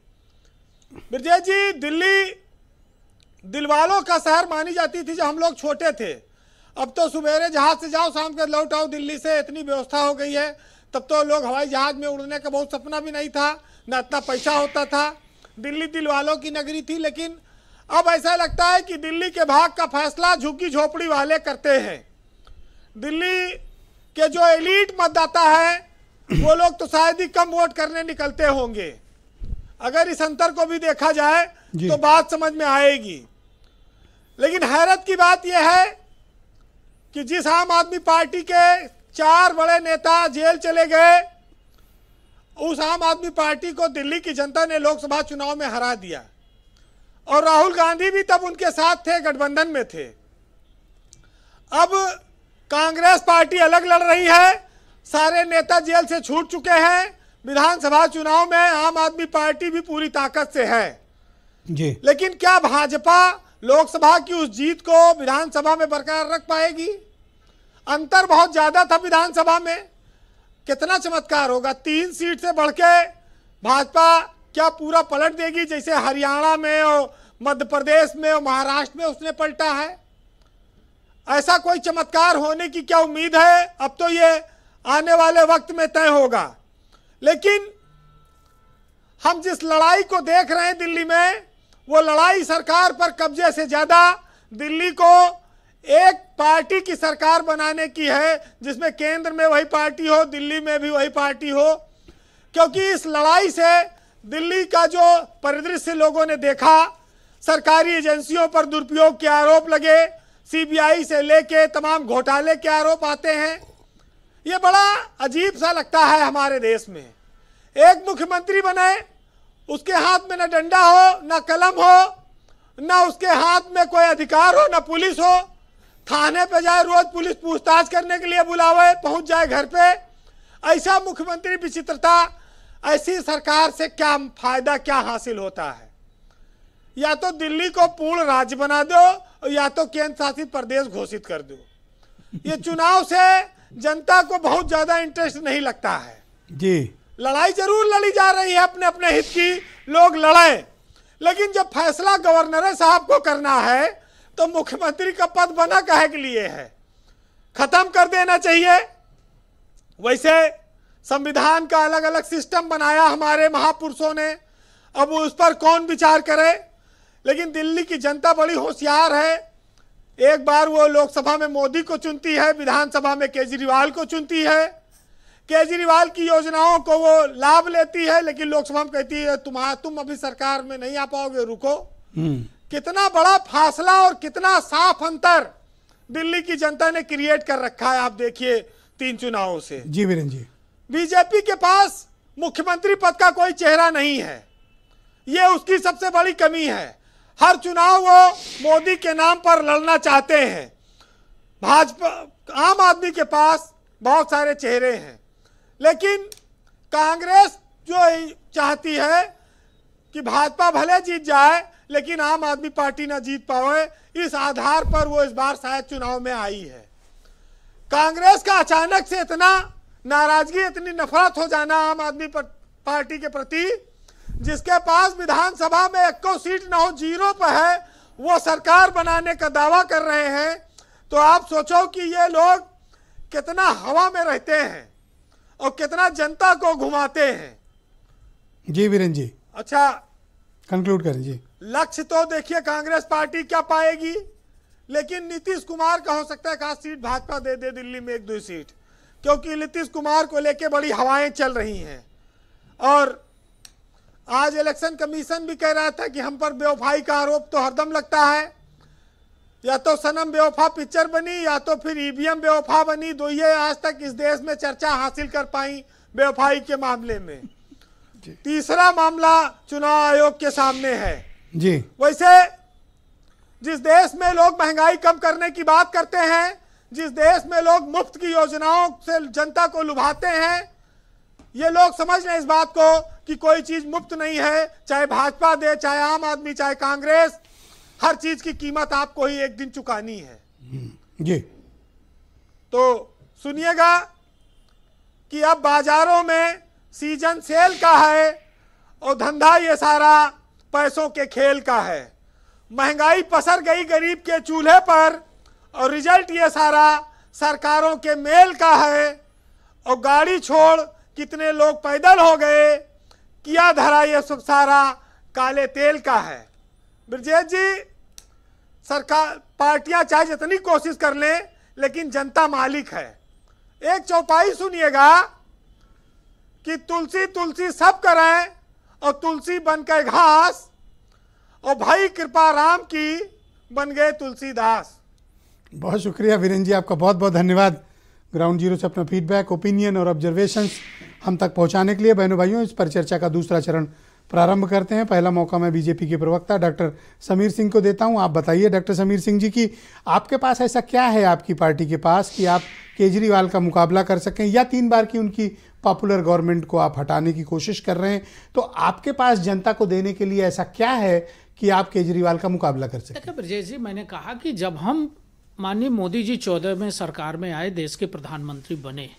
ब्रजेश जी, दिल्ली दिलवालों का शहर मानी जाती थी जब हम लोग छोटे थे। अब तो सवेरे जहाज से जाओ, शाम के लौट आओ दिल्ली से, इतनी व्यवस्था हो गई है। तब तो लोग हवाई जहाज में उड़ने का बहुत सपना भी नहीं था, ना इतना पैसा होता था। दिल्ली दिलवालों की नगरी थी। लेकिन अब ऐसा लगता है कि दिल्ली के भाग का फैसला झुग्गी झोपड़ी वाले करते हैं। दिल्ली के जो एलीट मतदाता है वो लोग तो शायद ही कम वोट करने निकलते होंगे। अगर इस अंतर को भी देखा जाए तो बात समझ में आएगी। लेकिन हैरत की बात यह है कि जिस आम आदमी पार्टी के 4 बड़े नेता जेल चले गए, उस आम आदमी पार्टी को दिल्ली की जनता ने लोकसभा चुनाव में हरा दिया। और राहुल गांधी भी तब उनके साथ थे, गठबंधन में थे। अब कांग्रेस पार्टी अलग लड़ रही है, सारे नेता जेल से छूट चुके हैं। विधानसभा चुनाव में आम आदमी पार्टी भी पूरी ताकत से है जी। लेकिन क्या भाजपा लोकसभा की उस जीत को विधानसभा में बरकरार रख पाएगी? अंतर बहुत ज्यादा था विधानसभा में। कितना चमत्कार होगा, 3 सीट से बढ़ के भाजपा क्या पूरा पलट देगी, जैसे हरियाणा में और मध्य प्रदेश में और महाराष्ट्र में उसने पलटा है। ऐसा कोई चमत्कार होने की क्या उम्मीद है? अब तो ये आने वाले वक्त में तय होगा। लेकिन हम जिस लड़ाई को देख रहे हैं दिल्ली में, वो लड़ाई सरकार पर कब्जे से ज्यादा दिल्ली को एक पार्टी की सरकार बनाने की है, जिसमें केंद्र में वही पार्टी हो, दिल्ली में भी वही पार्टी हो। क्योंकि इस लड़ाई से दिल्ली का जो परिदृश्य लोगों ने देखा, सरकारी एजेंसियों पर दुरुपयोग के आरोप लगे, सीबीआई से लेके तमाम घोटाले के आरोप आते हैं। ये बड़ा अजीब सा लगता है हमारे देश में। एक मुख्यमंत्री बने, उसके हाथ में न डंडा हो, न कलम हो, न उसके हाथ में कोई अधिकार हो, न पुलिस हो। थाने पे जाए, रोज पुलिस पूछताछ करने के लिए बुलावे, पहुंच जाए घर पे। ऐसा मुख्यमंत्री विचित्रता, ऐसी सरकार से क्या फायदा, क्या हासिल होता है? या तो दिल्ली को पूर्ण राज्य बना दो या तो केंद्र शासित प्रदेश घोषित कर दो। ये चुनाव से जनता को बहुत ज्यादा इंटरेस्ट नहीं लगता है जी। लड़ाई जरूर लड़ी जा रही है अपने अपने हित की, लोग लड़े, लेकिन जब फैसला गवर्नर साहब को करना है तो मुख्यमंत्री का पद बना काहे के लिए है? खत्म कर देना चाहिए। वैसे संविधान का अलग अलग सिस्टम बनाया हमारे महापुरुषों ने, अब उस पर कौन विचार करे? लेकिन दिल्ली की जनता बड़ी होशियार है। एक बार वो लोकसभा में मोदी को चुनती है, विधानसभा में केजरीवाल को चुनती है। केजरीवाल की योजनाओं को वो लाभ लेती है, लेकिन लोकसभा में कहती है तुम अभी सरकार में नहीं आ पाओगे, रुको। कितना बड़ा फासला और कितना साफ अंतर दिल्ली की जनता ने क्रिएट कर रखा है। आप देखिए 3 चुनावों से। जी वीरेंद्र जी, बीजेपी के पास मुख्यमंत्री पद का कोई चेहरा नहीं है, ये उसकी सबसे बड़ी कमी है। हर चुनाव वो मोदी के नाम पर लड़ना चाहते हैं। भाजपा, आम आदमी के पास बहुत सारे चेहरे हैं, लेकिन कांग्रेस जो चाहती है कि भाजपा भले जीत जाए लेकिन आम आदमी पार्टी ना जीत पाए, इस आधार पर वो इस बार शायद चुनाव में आई है। कांग्रेस का अचानक से इतना नाराजगी, इतनी नफरत हो जाना आम आदमी पार्टी के प्रति, जिसके पास विधानसभा में 1 सीट न हो, 0 पर है, वो सरकार बनाने का दावा कर रहे हैं। तो आप सोचो कि ये लोग कितना हवा में रहते हैं और कितना जनता को घुमाते हैं। जी वीरेंद्र जी, अच्छा कंक्लूड करें जी। लक्ष्य तो देखिए कांग्रेस पार्टी क्या पाएगी, लेकिन नीतीश कुमार का हो सकता है 1 सीट भाजपा दे दे दिल्ली में, 1-2 सीट, क्योंकि नीतीश कुमार को लेके बड़ी हवाएं चल रही हैं। और आज इलेक्शन कमीशन भी कह रहा था कि हम पर बेवफाई का आरोप तो हरदम लगता है, या तो सनम बेवफा पिक्चर बनी या तो फिर ईवीएम बेवफा बनी। 2 ये आज तक इस देश में चर्चा हासिल कर पाई बेवफाई के मामले में। तीसरा मामला चुनाव आयोग के सामने है जी। वैसे जिस देश में लोग महंगाई कम करने की बात करते हैं, जिस देश में लोग मुफ्त की योजनाओं से जनता को लुभाते हैं, ये लोग समझ लें इस बात को कि कोई चीज मुफ्त नहीं है, चाहे भाजपा दे, चाहे आम आदमी, चाहे कांग्रेस, हर चीज की कीमत आपको ही एक दिन चुकानी है। जी तो सुनिएगा कि अब बाजारों में सीजन सेल का है और धंधा ये सारा पैसों के खेल का है। महंगाई पसर गई गरीब के चूल्हे पर और रिजल्ट ये सारा सरकारों के मेल का है। और गाड़ी छोड़ कितने लोग पैदल हो गए, किया धरा ये सब सारा काले तेल का है। ब्रजेश जी, सरकार पार्टियां चाहे जितनी कोशिश कर लें, लेकिन जनता मालिक है। एक चौपाई सुनिएगा कि तुलसी तुलसी सब करें और तुलसी बन गए घास, और भाई कृपा राम की बन गए तुलसीदास। बहुत शुक्रिया वीरेंद्र जी, आपका बहुत बहुत धन्यवाद ग्राउंड जीरो से अपना फीडबैक, ओपिनियन और ऑब्जर्वेशंस हम तक पहुंचाने के लिए। बहनों भाइयों, इस पर चर्चा का दूसरा चरण प्रारंभ करते हैं। पहला मौका मैं बीजेपी के प्रवक्ता डॉक्टर समीर सिंह को देता हूं। आप बताइए डॉक्टर समीर सिंह जी कि आपके पास ऐसा क्या है आपकी पार्टी के पास कि आप केजरीवाल का मुकाबला कर सकें, या 3 बार की उनकी पॉपुलर गवर्नमेंट को आप हटाने की कोशिश कर रहे हैं, तो आपके पास जनता को देने के लिए ऐसा क्या है कि आप केजरीवाल का मुकाबला कर सकें? देखिए ब्रजेश जी, मैंने कहा कि जब हम माननीय मोदी जी 14 में सरकार में आए, देश के प्रधानमंत्री बने,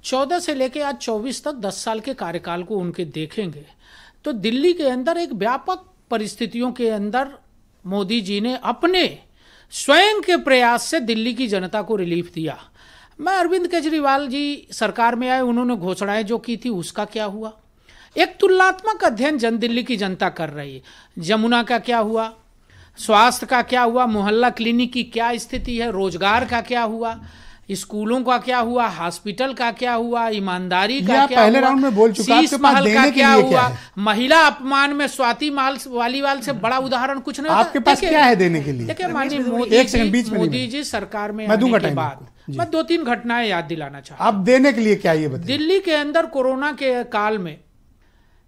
14 से लेकर आज 24 तक 10 साल के कार्यकाल को उनके देखेंगे तो दिल्ली के अंदर एक व्यापक परिस्थितियों के अंदर मोदी जी ने अपने स्वयं के प्रयास से दिल्ली की जनता को रिलीफ दिया। मैं अरविंद केजरीवाल जी सरकार में आए, उन्होंने घोषणाएं जो की थी उसका क्या हुआ? एक तुलनात्मक अध्ययन दिल्ली की जनता कर रही है। जमुना का क्या हुआ, स्वास्थ्य का क्या हुआ, मोहल्ला क्लिनिक की क्या स्थिति है, रोजगार का क्या हुआ, स्कूलों का क्या हुआ, हॉस्पिटल का क्या हुआ, ईमानदारी का क्या पहले हुआ, राउंड में बोल चुका, शीश महल का क्या हुआ, महिला अपमान में स्वाति मालीवाल से बड़ा उदाहरण कुछ नहीं। आपके पास क्या है देने के लिए? देखिए माननीय मोदी जी सरकार में आने के बाद मैं 2-3 घटनाएं याद दिलाना चाहता हूं। आप देने के लिए क्या ये बताइए? दिल्ली के अंदर कोरोना के काल में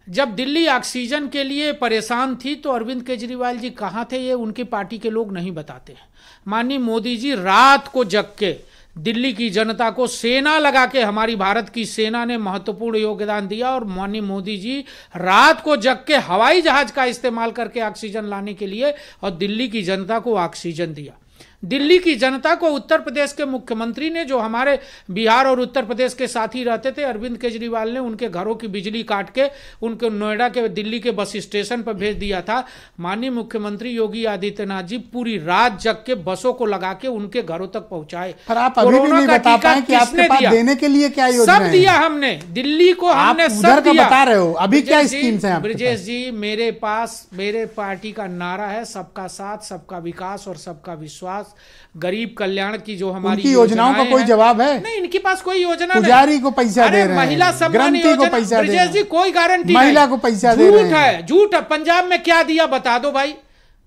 जब दिल्ली ऑक्सीजन के लिए परेशान थी तो अरविंद केजरीवाल जी कहाँ थे, ये उनकी पार्टी के लोग नहीं बताते हैं। माननीय मोदी जी रात को जग के दिल्ली की जनता को सेना लगा के, हमारी भारत की सेना ने महत्वपूर्ण योगदान दिया, और माननीय मोदी जी रात को जग के हवाई जहाज का इस्तेमाल करके ऑक्सीजन लाने के लिए और दिल्ली की जनता को ऑक्सीजन दिया। दिल्ली की जनता को उत्तर प्रदेश के मुख्यमंत्री ने, जो हमारे बिहार और उत्तर प्रदेश के साथी रहते थे, अरविंद केजरीवाल ने उनके घरों की बिजली काट के उनको नोएडा के दिल्ली के बस स्टेशन पर भेज दिया था। माननीय मुख्यमंत्री योगी आदित्यनाथ जी पूरी रात जग के बसों को लगा के उनके घरों तक पहुंचाए। पर आप अभी भी नहीं बता पाए कि आपके पास देने के लिए क्या योजना है? सब दिया हमने, दिल्ली को हमने सब दिया। बता रहे हो अभी क्या स्कीम्स हैं आपके पास? ब्रजेश जी, मेरे पास मेरे पार्टी का नारा है सबका साथ, सबका विकास और सबका विश्वास। गरीब कल्याण की जो हमारी योजनाओं का कोई जवाब है? नहीं, इनके पास कोई योजना नहीं। पुजारी को पैसा दे रहे हैं, महिला सम्मान योजना, ब्रजेश जी कोई गारंटी नहीं, महिला को पैसा दे रहे हैं। झूठ है, झूठ है। पंजाब में क्या दिया बता दो भाई।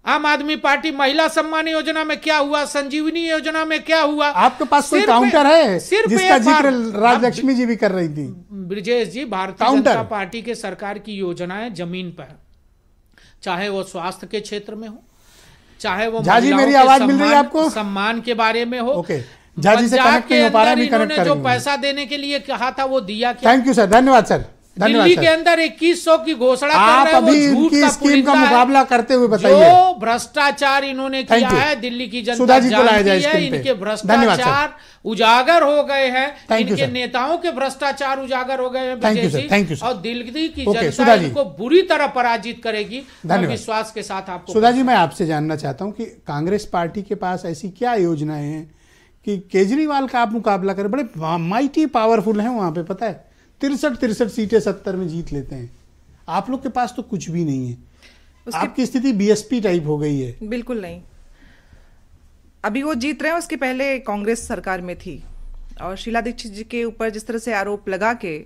आम आदमी पार्टी महिला सम्मान योजना में क्या हुआ, संजीवनी योजना में क्या हुआ? आपके पास कोई काउंटर है जिसका जिक्र राजलक्ष्मी जी भी कर रही थी? ब्रजेश जी, भारतीय जनता पार्टी के सरकार की योजनाएं जमीन पर, चाहे वो स्वास्थ्य के क्षेत्र में हो, चाहे वो झाजी मेरी आवाज मिल रही है आपको? सम्मान के बारे में हो। ओके, झाजी से कनेक्ट नहीं हो पा रहा, भी कनेक्ट करेंगे। जो पैसा देने के लिए कहा था वो दिया क्या? थैंक यू सर, धन्यवाद सर। दिल्ली के अंदर 2100 की घोषणा कर रहे हैं, वो झूठ का स्कीम का मुकाबला करते हुए बताइए। जो भ्रष्टाचार इन्होंने किया है दिल्ली की जनता जानती है। इनके भ्रष्टाचार उजागर हो गए हैं, इनके नेताओं के भ्रष्टाचार उजागर हो गए हैं जी, और दिल्ली की जनता इनको बुरी तरह पराजित करेगी। विश्वास के साथ आपको सुधा जी, मैं आपसे जानना चाहता हूं कि कांग्रेस पार्टी के पास ऐसी क्या योजनाएं हैं कि केजरीवाल का आप मुकाबला करें? बड़े माइटी पावरफुल हैं वहां पे, पता है 63 सीटें 70 में जीत लेते हैं। आप लोग के पास तो कुछ भी नहीं है। आपकी स्थिति बीएसपी टाइप हो गई है। बिल्कुल नहीं, अभी वो जीत रहे हैं, उसके पहले कांग्रेस सरकार में थी, और शीला दीक्षित जी के ऊपर जिस तरह से आरोप लगा के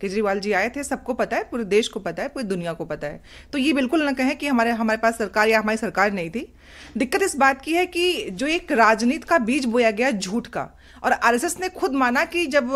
केजरीवाल जी आए थे, सबको पता है, पूरे देश को पता है, पूरी दुनिया को पता है। तो ये बिल्कुल न कहें कि हमारे पास सरकार या हमारी सरकार नहीं थी। दिक्कत इस बात की है कि जो एक राजनीति का बीज बोया गया झूठ का, और आरएसएस ने खुद माना कि जब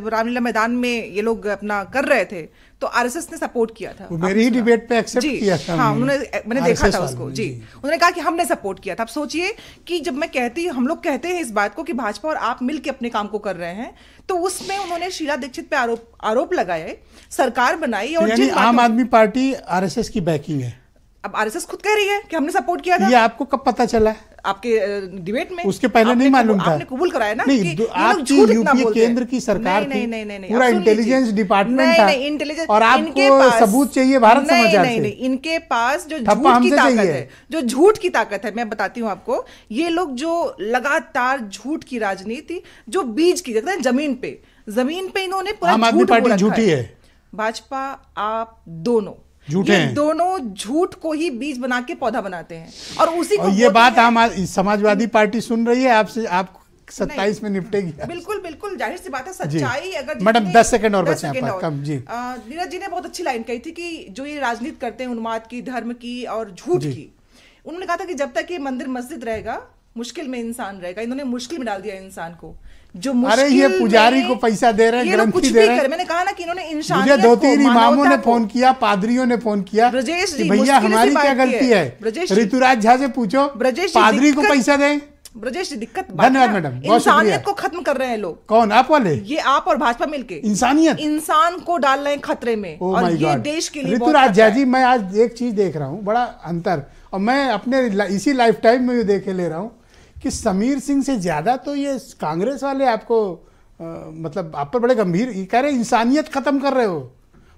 रामलीला मैदान में ये लोग अपना कर रहे थे तो आरएसएस ने सपोर्ट किया था। वो मेरी ही डिबेट पे एक्सेप्ट किया था। हाँ, मैंने देखा था उसको जी। उन्होंने कहा कि हमने सपोर्ट किया था। अब सोचिए कि जब हम लोग कहते हैं इस बात को कि भाजपा और आप मिलकर अपने काम को कर रहे हैं, तो उसमें उन्होंने शीला दीक्षित पे आरोप लगाए, सरकार बनाई और यानी आम आदमी पार्टी आरएसएस की बैकिंग है। अब आरएसएस खुद कह रही है कि हमने सपोर्ट किया था। ये आपको कब पता चला? आपके डिबेट में। उसके पहले नहीं मालूम था। आपने कबूल कराया ना नहीं, कि आपकी यूपीए केंद्र की सरकार थी, पूरा इंटेलिजेंस डिपार्टमेंट था, और आपको सबूत चाहिए भारत समाचार से। नहीं, इनके पास जो झूठ की ताकत है, जो झूठ की ताकत है, मैं बताती हूँ आपको। ये लोग जो लगातार झूठ की राजनीति, जो बीज की कहते हैं जमीन पे इन्होंने पूरा झूठ बोल रखा है। झूठी है भाजपा, आप दोनों झूठे हैं। दोनों झूठ को ही बीज बना के पौधा बनाते हैं, और उसी को ये बात हम समाजवादी पार्टी सुन रही है आपसे, आप 27 में निपटेगी। बिल्कुल बिल्कुल, जाहिर सी बात है। सच्चाई अगर मैडम 10 सेकंड और बचे हैं कम जी। नीरज जी ने बहुत अच्छी लाइन कही थी कि जो ये राजनीति करते हैं उन्माद की, धर्म की और झूठ की, उन्होंने कहा था कि जब तक ये मंदिर मस्जिद रहेगा, मुश्किल में इंसान रहेगा। इन्होंने मुश्किल में डाल दिया इंसान को। जो अरे ये पुजारी को पैसा दे रहे हैं, ग्रंथी दे रहे हैं। मैंने कहा ना कि इन्होंने इंसानियत मुझे 2-3 इमामों ने फोन किया, पादरियों ने फोन किया, भैया हमारी क्या गलती है? ऋतुराज झा से पूछो, पादरी को पैसा दें। ब्रजेश जी, दिक्कत धन्यवाद मैडम, इंसानियत को खत्म कर रहे हैं लोग। कौन? आप वाले? ये आप और भाजपा मिलके इंसान को डाल रहे हैं खतरे में, और ये देश के लिए। ऋतुराज झा जी, मैं आज एक चीज देख रहा हूँ, बड़ा अंतर, और मैं अपने इसी लाइफ टाइम में देखे ले रहा हूँ कि समीर सिंह से ज्यादा तो ये कांग्रेस वाले आपको मतलब आप पर बड़े गंभीर कह रहे इंसानियत खत्म कर रहे हो,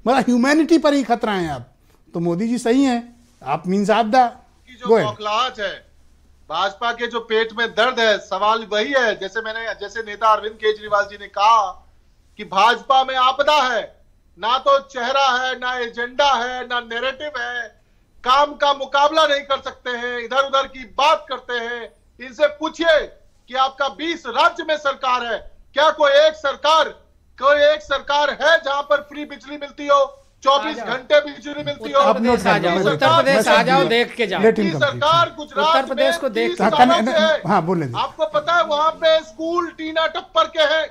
मतलब ह्यूमैनिटी पर ही खतरा है आप। तो मोदी जी सही हैं, आप मीन्स आप दा जो बौखलाहट है, भाजपा के जो पेट में दर्द है, सवाल वही है। जैसे नेता अरविंद केजरीवाल जी ने कहा कि भाजपा में आपदा है, ना तो चेहरा है, ना एजेंडा है, ना नैरेटिव है, काम का मुकाबला नहीं कर सकते हैं, इधर उधर की बात करते हैं। इनसे पूछिए कि आपका 20 राज्य में सरकार है, क्या कोई एक सरकार है जहां पर फ्री बिजली मिलती हो, 24 घंटे बिजली मिलती हो? उत्तर प्रदेश आ जाओ, देख के जाओ। सरकार गुजरात उत्तर प्रदेश को देख हाँ बोले। आपको पता है वहां पे स्कूल टीना टप्पर के हैं,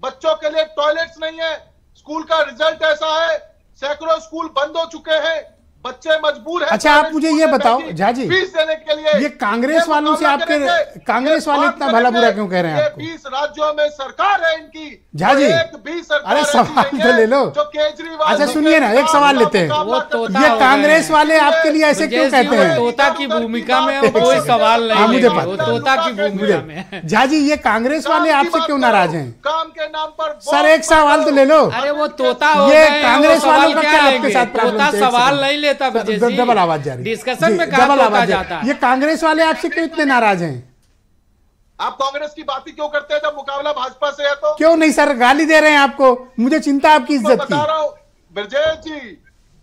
बच्चों के लिए टॉयलेट्स नहीं है, स्कूल का रिजल्ट ऐसा है, सैकड़ों स्कूल बंद हो चुके हैं, बच्चे मजबूर हैं। अच्छा, आप मुझे ये बताओ झा जी, फीस देने के लिए ये कांग्रेस वालों से आपके कांग्रेस वाले इतना भला बुरा क्यों कह रहे हैं आपको? 20 राज्यों में सरकार है इनकी झा जी। अरे सवाल तो ले लो, जो केजरीवाल। अच्छा सुनिए ना, एक सवाल लेते हैं। ये कांग्रेस वाले आपके लिए ऐसे क्यों कहते हैं? तोता की भूमिका में कोई सवाल नहीं, मुझे तोता की भूमिका में। झा जी, ये कांग्रेस वाले आपसे क्यों नाराज हैं? काम के नाम पर सर एक सवाल तो ले लो। अरे वो तोता, ये कांग्रेस वालों का क्या आपके साथ तोता सवाल नहीं लेता, डबल आवाज जा रही, डिस्कशन में डबल आवाज जाता है। ये कांग्रेस वाले आपसे क्यों इतने नाराज हैं? आप कांग्रेस की बात ही क्यों करते हैं जब मुकाबला भाजपा से है? तो क्यों नहीं सर, गाली दे रहे हैं आपको, मुझे चिंता आपकी इज्जत की। बता रहा हूं ब्रजेश जी,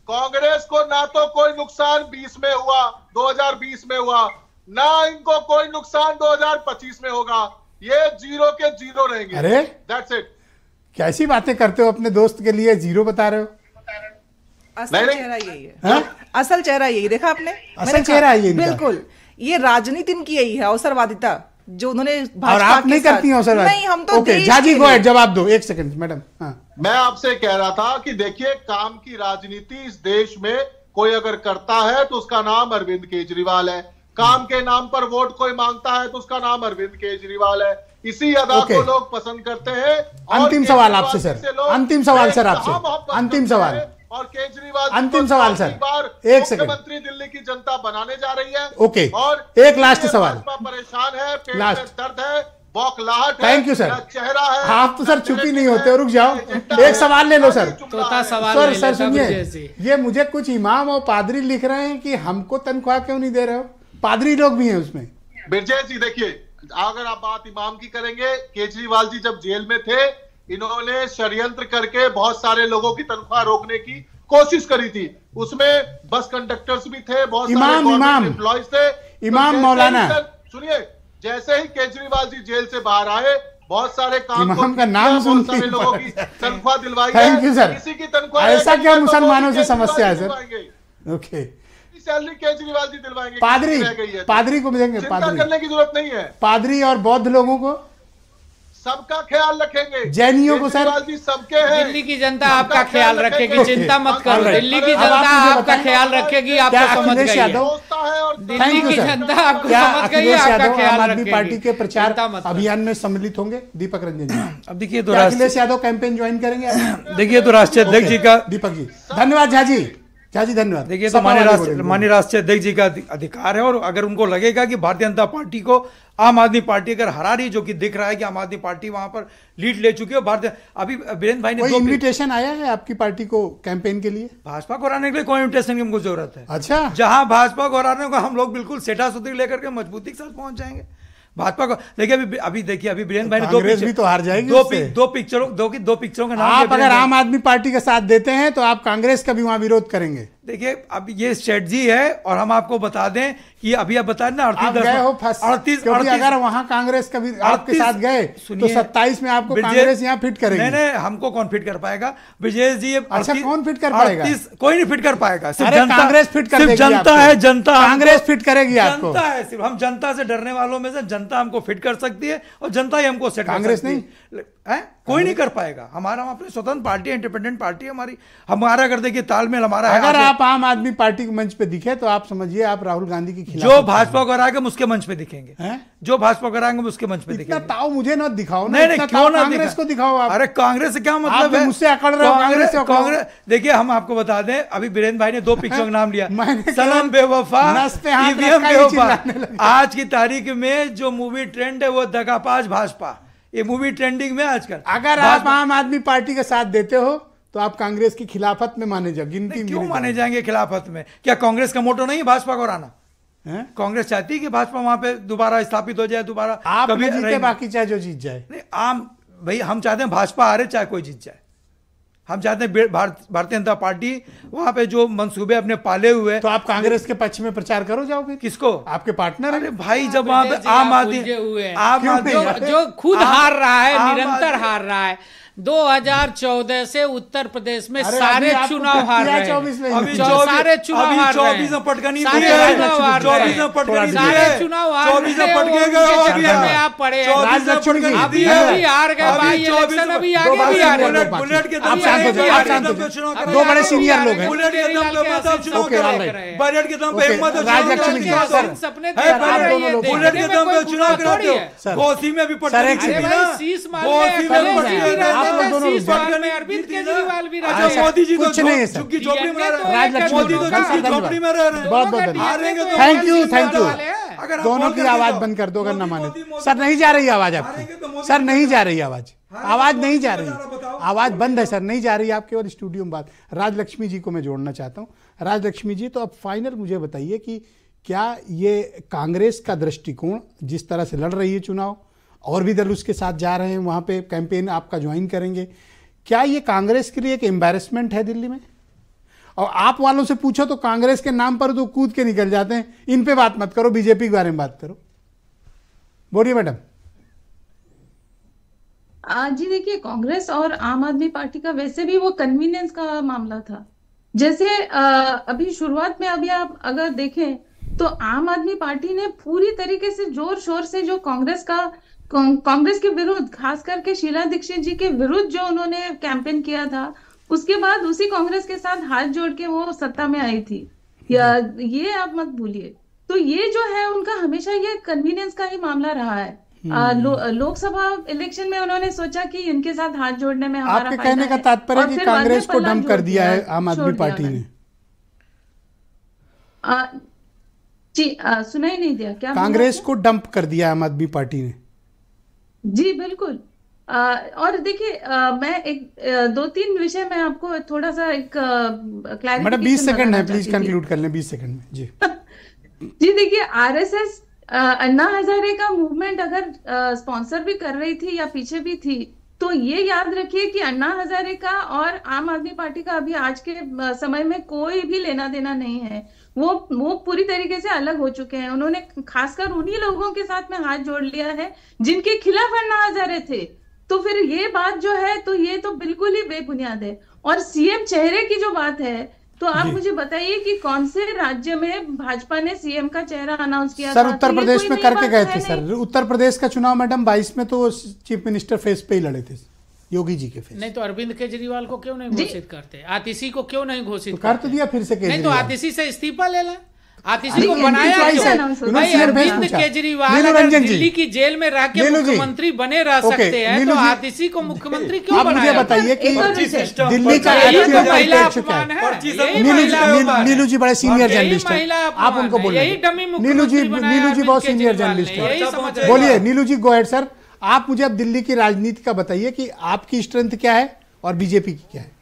कांग्रेस को ना तो कोई नुकसान 20 में हुआ, 2020 में हुआ, ना इनको कोई नुकसान 2025 में होगा। ये 0 के 0 रहेंगे। अरे दैट्स इट। कैसी बातें करते हो, अपने दोस्त के लिए 0 बता रहे हो? असल चेहरा यही है, असल चेहरा यही देखा आपने, असल चेहरा यही। बिल्कुल, ये राजनीति इनकी यही है, अवसरवादिता जो उन्होंने और आप नहीं करती हैं अवसरवाद? नहीं, हम तो okay Jha ji go ahead, जवाब दो 1 सेकंड मैडम। मैं आपसे कह रहा था कि देखिए, काम की राजनीति इस देश में कोई अगर करता है तो उसका नाम अरविंद केजरीवाल है। काम के नाम पर वोट कोई मांगता है तो उसका नाम अरविंद केजरीवाल है। इसी अदा को लोग पसंद करते हैं। अंतिम सवाल आपसे सर, अंतिम सवाल सर आपसे, अंतिम सवाल और केजरीवाल अंतिम सवाल सर, 1 सेकंड। मुख्यमंत्री दिल्ली की जनता बनाने जा रही है। ओके, और एक लास्ट सवाल। परेशान है, पेट में दर्द है, बौखलाहट है, थैंक यू सर, चेहरा है। आप तो सर चुप ही नहीं होते, रुक जाओ, एक सवाल ले लो सर। सर सुनिए, ये मुझे कुछ इमाम और पादरी लिख रहे हैं कि हमको तनख्वाह क्यों नहीं दे रहे हो? पादरी लोग भी हैं उसमें। बिरजेश जी देखिए, अगर आप बात इमाम की करेंगे, केजरीवाल जी जब जेल में थे, इन्होंने षड्यंत्र करके बहुत सारे लोगों की तनख्वाह रोकने की कोशिश करी थी। उसमें बस कंडक्टर्स भी थे, बहुत सारे गवर्नमेंट एम्प्लॉयज थे, इमाम मौलाना। सुनिए, जैसे ही केजरीवाल जी जेल से बाहर आए, बहुत सारे काम इमाम का नाम सुन सारे लोगों की तनख्वाह दिलवाई। Thank you sir. किसी की तनख्वाह ऐसा क्या मुसलमानों से समस्या है sir? Okay, salary Kejriwal ji दिलवाएंगे। पादरी को मिलेंगे, चिंता करने की जरूरत नहीं है। पादरी और बौद्ध लोगों को सबका ख्याल रखेंगे। जैनियों को सर, केजरीवाल जी सबके हैं। दिल्ली की जनता आपका ख्याल रखेगी, चिंता मत करो। दिल्ली की जनता आपका ख्याल रखेगी, आपको समझ गई है। दिल्ली की जनता आपको समझ गई है, आपका ख्याल आम आदमी रखेगी। पार्टी के प्रचार अभियान में सम्मिलित होंगे? दीपक रंजन जी, अब देखिए तो अखिलेश यादव कैंपेन ज्वाइन करेंगे? देखिए तो राष्ट्रीय अध्यक्ष जी का, दीपक जी धन्यवाद, झा जी धन्यवाद। देखिए तो माननीय राष्ट्रीय अध्यक्ष जी का अधिकार है, और अगर उनको लगेगा कि भारतीय जनता पार्टी को आम आदमी पार्टी अगर हरा रही, जो कि दिख रहा है कि आम आदमी पार्टी वहां पर लीड ले चुकी है, भारतीय अभी वीरेंद्र भाई ने कोई इन्विटेशन आया है आपकी पार्टी को कैंपेन के लिए? भाजपा को हराने के लिए कोई इन्विटेशन की हमको जरूरत है? अच्छा, जहां भाजपा को हराने को हम लोग बिल्कुल सेठा सुतरी लेकर के मजबूती के साथ पहुंच जाएंगे। भाजपा को देखिए, अभी देखिए, अभी वीरेंद्र भाई ने कांग्रेस भी तो हार जाएगी, दो पिक्चरों का नाम। आप अगर आम आदमी पार्टी का साथ देते हैं तो आप कांग्रेस का भी वहां विरोध करेंगे? देखिए, अब ये स्ट्रेटजी है, और हम आपको बता दें कि अभी आप बता दें ना, 38 अगर वहां कांग्रेस कभी आपके साथ गए तो 27 में आपको कांग्रेस यहाँ फिट करेगी। नहीं, हमको कौन फिट कर पाएगा ब्रजेश जी? अच्छा, कौन फिट कर पाएगा? कोई नहीं फिट कर पाएगा, सिर्फ कांग्रेस फिट कर देगी। जनता है, जनता कांग्रेस फिट करेगी आपको। जनता है, सिर्फ हम जनता से डरने वालों में से जनता हमको फिट कर सकती है, और जनता ही हमको सेट कर सकती है। कांग्रेस नहीं है, कोई नहीं कर पाएगा। हम अपनी स्वतंत्र पार्टी, इंडिपेंडेंट पार्टी हमारा अगर देखिए तालमेल हमारा है। अगर आप आम आदमी पार्टी के मंच पे दिखे तो आप समझिए आप राहुल गांधी के खिलाफ। जो भाजपा को हराएंगे हम उसके मंच पे दिखेंगे, जो भाजपा को हराएंगे उसके मंच पे दिखेंगे। ताऊ मुझे ना दिखाओ ना, नहीं, क्यों ना कांग्रेस को दिखाओ आप। अरे कांग्रेस से क्या मतलब है? मुझसे अकड़ रहे हो कांग्रेस। देखिए, हम आपको बता दें, अभी वीरेंद्र भाई ने 2 पिक्चरों का नाम लिया, सनम बेवफा, ईवीएम बेवफा। आज की तारीख में जो मूवी ट्रेंड है वो दगाबाज भाजपा, ये मूवी ट्रेंडिंग में आजकल। अगर आप आम आदमी पार्टी का साथ देते हो तो आप कांग्रेस की खिलाफत में माने जाओ, गिनती में। क्यों माने जाएंगे खिलाफत में? क्या कांग्रेस का मोटो नहीं है भाजपा को हराना? कांग्रेस चाहती है कि भाजपा वहां पे दोबारा स्थापित हो जाए, दोबारा आप कभी जीते, बाकी चाहे जो जीत जाए। नहीं, भाई हम चाहते हैं भाजपा हारे चाहे कोई जीत जाए। हम चाहते हैं भारतीय जनता पार्टी वहां पे जो मंसूबे अपने पाले हुए। तो आप कांग्रेस के पक्ष में प्रचार करो, जाओ फिर। किसको? आपके पार्टनर। अरे भाई, जब वहां पे आम आदमी जो खुद हार रहा है, निरंतर हार रहा है, 2014 से उत्तर प्रदेश में सारे चुनाव हार रहे हैं। अभी सारे चुनाव हार रहे हैं। 24 में पटकनी दी है, 24 में पटकनी दी है, चुनाव हार रहे हैं। आप पढ़े अभी हार गए भाई इलेक्शन, अभी आगे भी हार गए। बुलेट के दम पे 2 बड़े सीनियर लोग हैं। बुलेट के दम पे मतलब चुनाव कर रहे हैं, बजट के दम पे हिम्मत राजलक्ष्मी जी सपने बुलेट के दम पे चुनाव कराते हो। गोसी में भी पटकनी दी ना, अरविंद केजरीवाल भी मोदी जी कुछ नहीं है, झुग्गी झोपड़ी में मोदी तो झोपड़ी में रह रहे हैं। बहुत बहुत थैंक यू। दोनों की आवाज बंद कर दो अगर ना माने। सर नहीं जा रही आवाज आपकी, सर नहीं जा रही आवाज नहीं जा रही, आवाज बंद है सर, नहीं जा रही आपके। और स्टूडियो में बात राजलक्ष्मी जी को मैं जोड़ना चाहता हूँ। राजलक्ष्मी जी, तो अब फाइनल मुझे बताइए कि क्या ये कांग्रेस का दृष्टिकोण जिस तरह से लड़ रही है चुनाव, और भी दल उसके साथ जा रहे हैं वहां पे कैंपेन आपका ज्वाइन करेंगे, क्या ये कांग्रेस के लिए एक एम्बैरेसमेंट है दिल्ली में? और आप वालों से पूछो तो कांग्रेस के नाम पर तो कूद के निकल जाते हैं, इन पे बात मत करो, बीजेपी के बारे में बात करो। बोलिए मैडम। जी देखिए, कांग्रेस और आम आदमी पार्टी का वैसे भी वो कन्वीनियंस का मामला था। जैसे अभी शुरुआत में अभी आप अगर देखें तो आम आदमी पार्टी ने पूरी तरीके से जोर शोर से जो कांग्रेस के विरुद्ध, खास करके शीला दीक्षित जी के विरुद्ध जो उन्होंने कैंपेन किया था, उसके बाद उसी कांग्रेस के साथ हाथ जोड़ के वो सत्ता में आई थी। ये आप मत भूलिए। तो ये जो है उनका हमेशा ये कन्वीनियंस का ही मामला रहा है। लोकसभा इलेक्शन में उन्होंने सोचा कि इनके साथ हाथ जोड़ने में हमारा आपके कहने का तात्पर्य है कि कांग्रेस को डंप कर दिया है आम आदमी पार्टी ने? जी सुनाई नहीं दिया क्या? कांग्रेस को डंप कर दिया आम आदमी पार्टी ने? जी बिल्कुल। और देखिए, मैं एक 2-3 विषय में आपको थोड़ा सा एक क्लैरिफिकेशन। मैडम 20 सेकंड है, प्लीज कंक्लूड कर लें 20 सेकंड में। जी जी देखिए, आरएसएस अन्ना हजारे का मूवमेंट अगर स्पॉन्सर भी कर रही थी या पीछे भी थी, तो ये याद रखिए कि अन्ना हजारे का और आम आदमी पार्टी का अभी आज के समय में कोई भी लेना देना नहीं है। वो पूरी तरीके से अलग हो चुके हैं। उन्होंने खासकर उन्हीं लोगों के साथ में हाथ जोड़ लिया है जिनके खिलाफ अन्ना हजारे थे। तो फिर ये बात जो है, तो ये तो बिल्कुल ही बेबुनियाद है। और सीएम चेहरे की जो बात है तो आप मुझे बताइए कि कौन से राज्य में भाजपा ने सीएम का चेहरा अनाउंस किया सर? था? उत्तर तो ये प्रदेश कोई में नई करके बात गए है थे सर। उत्तर प्रदेश का चुनाव मैडम 22 में तो चीफ मिनिस्टर फेस पे ही लड़े थे, योगी जी के फेस। नहीं तो अरविंद केजरीवाल को क्यों नहीं घोषित करते? आतिशी को क्यों नहीं घोषित तो कर तो दिया फिर से नहीं तो केजरीवाल। आतिशी से इस्तीफा ले लें। आतिशी को बनाया क्यों? भाई सीएम भेज अरविंद पूछा। केजरीवाल नीलू अगर रंजन जी। दिल्ली की जेल में रह के नीलू जी। मुख्यमंत्री बने रह ओके, सकते हैं नीलू तो जी। आतिशी को मुख्यमंत्री क्यों आप मुझे बनाया? बताइए कि एक और विषय। दिल्ली का यही तो एक्चुअल महिला टेक चुका अपमान है। है। यही महिला अपमान है। नीलू जी बड़े सीनियर यही जर्नलिस्ट हैं, महिला आप अपमान उनको है। बोलिए। यही डमी नीलू मुख्यमंत्री जी बनाया बहुत अरविंद सीनियर केजरीवाल जर्नलिस्ट ने। यही हैं। समझ बोलिए नीलू जी, गो अहेड सर। आप मुझे अब दिल्ली की राजनीति का बताइए कि आपकी स्ट्रेंथ क्या है और बीजेपी की क्या है?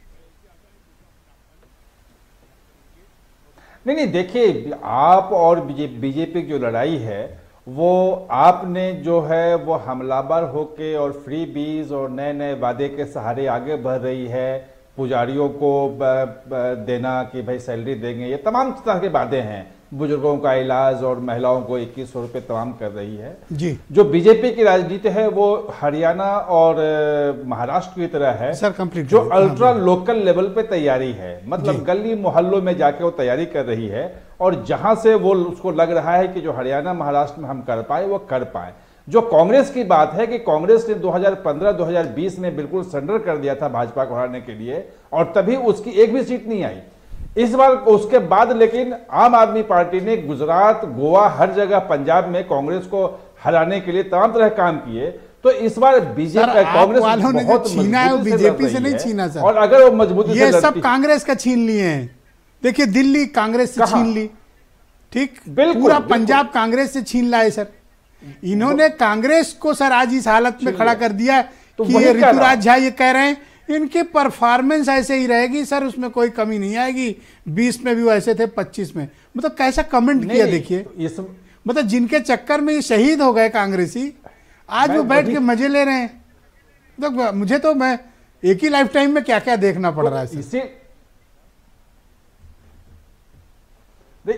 नहीं देखिए, आप और बीजेपी की जो लड़ाई है वो आपने जो है वो हमलावर होके और फ्री बीज और नए नए वादे के सहारे आगे बढ़ रही है। पुजारियों को देना कि भाई सैलरी देंगे, ये तमाम तरह के वादे हैं। बुजुर्गों का इलाज और महिलाओं को 2100 रुपये तमाम कर रही है जी। जो बीजेपी की राजनीति है वो हरियाणा और महाराष्ट्र की तरह है सर, कंप्लीट जो अल्ट्रा लोकल लेवल पे तैयारी है। मतलब गली मोहल्लों में जाके वो तैयारी कर रही है और जहां से वो उसको लग रहा है कि जो हरियाणा महाराष्ट्र में हम कर पाए वो कर पाए। जो कांग्रेस की बात है कि कांग्रेस ने 2015-2020 में बिल्कुल सरेंडर कर दिया था भाजपा को हराने के लिए और तभी उसकी एक भी सीट नहीं आई। इस बार उसके बाद लेकिन आम आदमी पार्टी ने गुजरात, गोवा, हर जगह पंजाब में कांग्रेस को हराने के लिए तमाम तरह काम किए। तो इस बार बीजेपी कांग्रेस वालों ने जो छीना है वो बीजेपी से नहीं छीना सर। और अगर वो मजबूती ये सब कांग्रेस का छीन लिए हैं। देखिए दिल्ली कांग्रेस से छीन ली, ठीक, पूरा पंजाब कांग्रेस से छीन लाए सर। इन्होंने कांग्रेस को सर आज इस हालत में खड़ा कर दिया कि ये ऋतुराज झा ये कह रहे हैं इनकी परफॉर्मेंस ऐसे ही रहेगी सर, उसमें कोई कमी नहीं आएगी। 20 में भी वो ऐसे थे, 25 में। मतलब कैसा कमेंट किया देखिए। मतलब जिनके चक्कर में ये शहीद हो गए कांग्रेसी, आज वो बैठ के मजे ले रहे हैं। तो मुझे तो मैं एक ही लाइफ टाइम में क्या क्या देखना पड़ रहा है।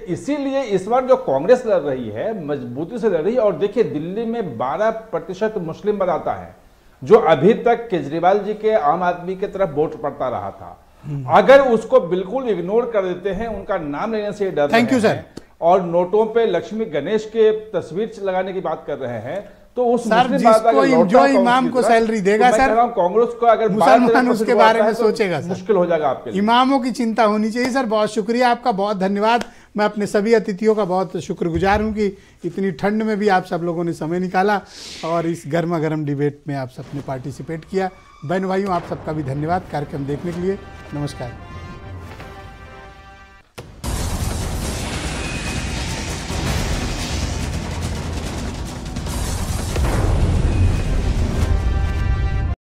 इसीलिए इस बार जो कांग्रेस लड़ रही है मजबूती से लड़ रही है। और देखिए दिल्ली में 12% मुस्लिम बताता है जो अभी तक केजरीवाल जी के आम आदमी की तरफ वोट पड़ता रहा था। अगर उसको बिल्कुल इग्नोर कर देते हैं, उनका नाम लेने से डर थैंक यू सर, और नोटों पे लक्ष्मी गणेश के तस्वीर लगाने की बात कर रहे हैं, तो उस सर जिसको जो इमाम को सैलरी देगा सर, कांग्रेस को अगर मुसलमान उसके बारे में सोचेगा सर, मुश्किल हो जाएगा आपके लिए। इमामों की चिंता होनी चाहिए सर। बहुत शुक्रिया आपका, बहुत धन्यवाद। मैं अपने सभी अतिथियों का बहुत शुक्रगुजार हूं कि इतनी ठंड में भी आप सब लोगों ने समय निकाला और इस गर्मा गर्म डिबेट में आप सबने पार्टिसिपेट किया। बहन भाइयों, आप सबका भी धन्यवाद कार्यक्रम देखने के लिए। नमस्कार।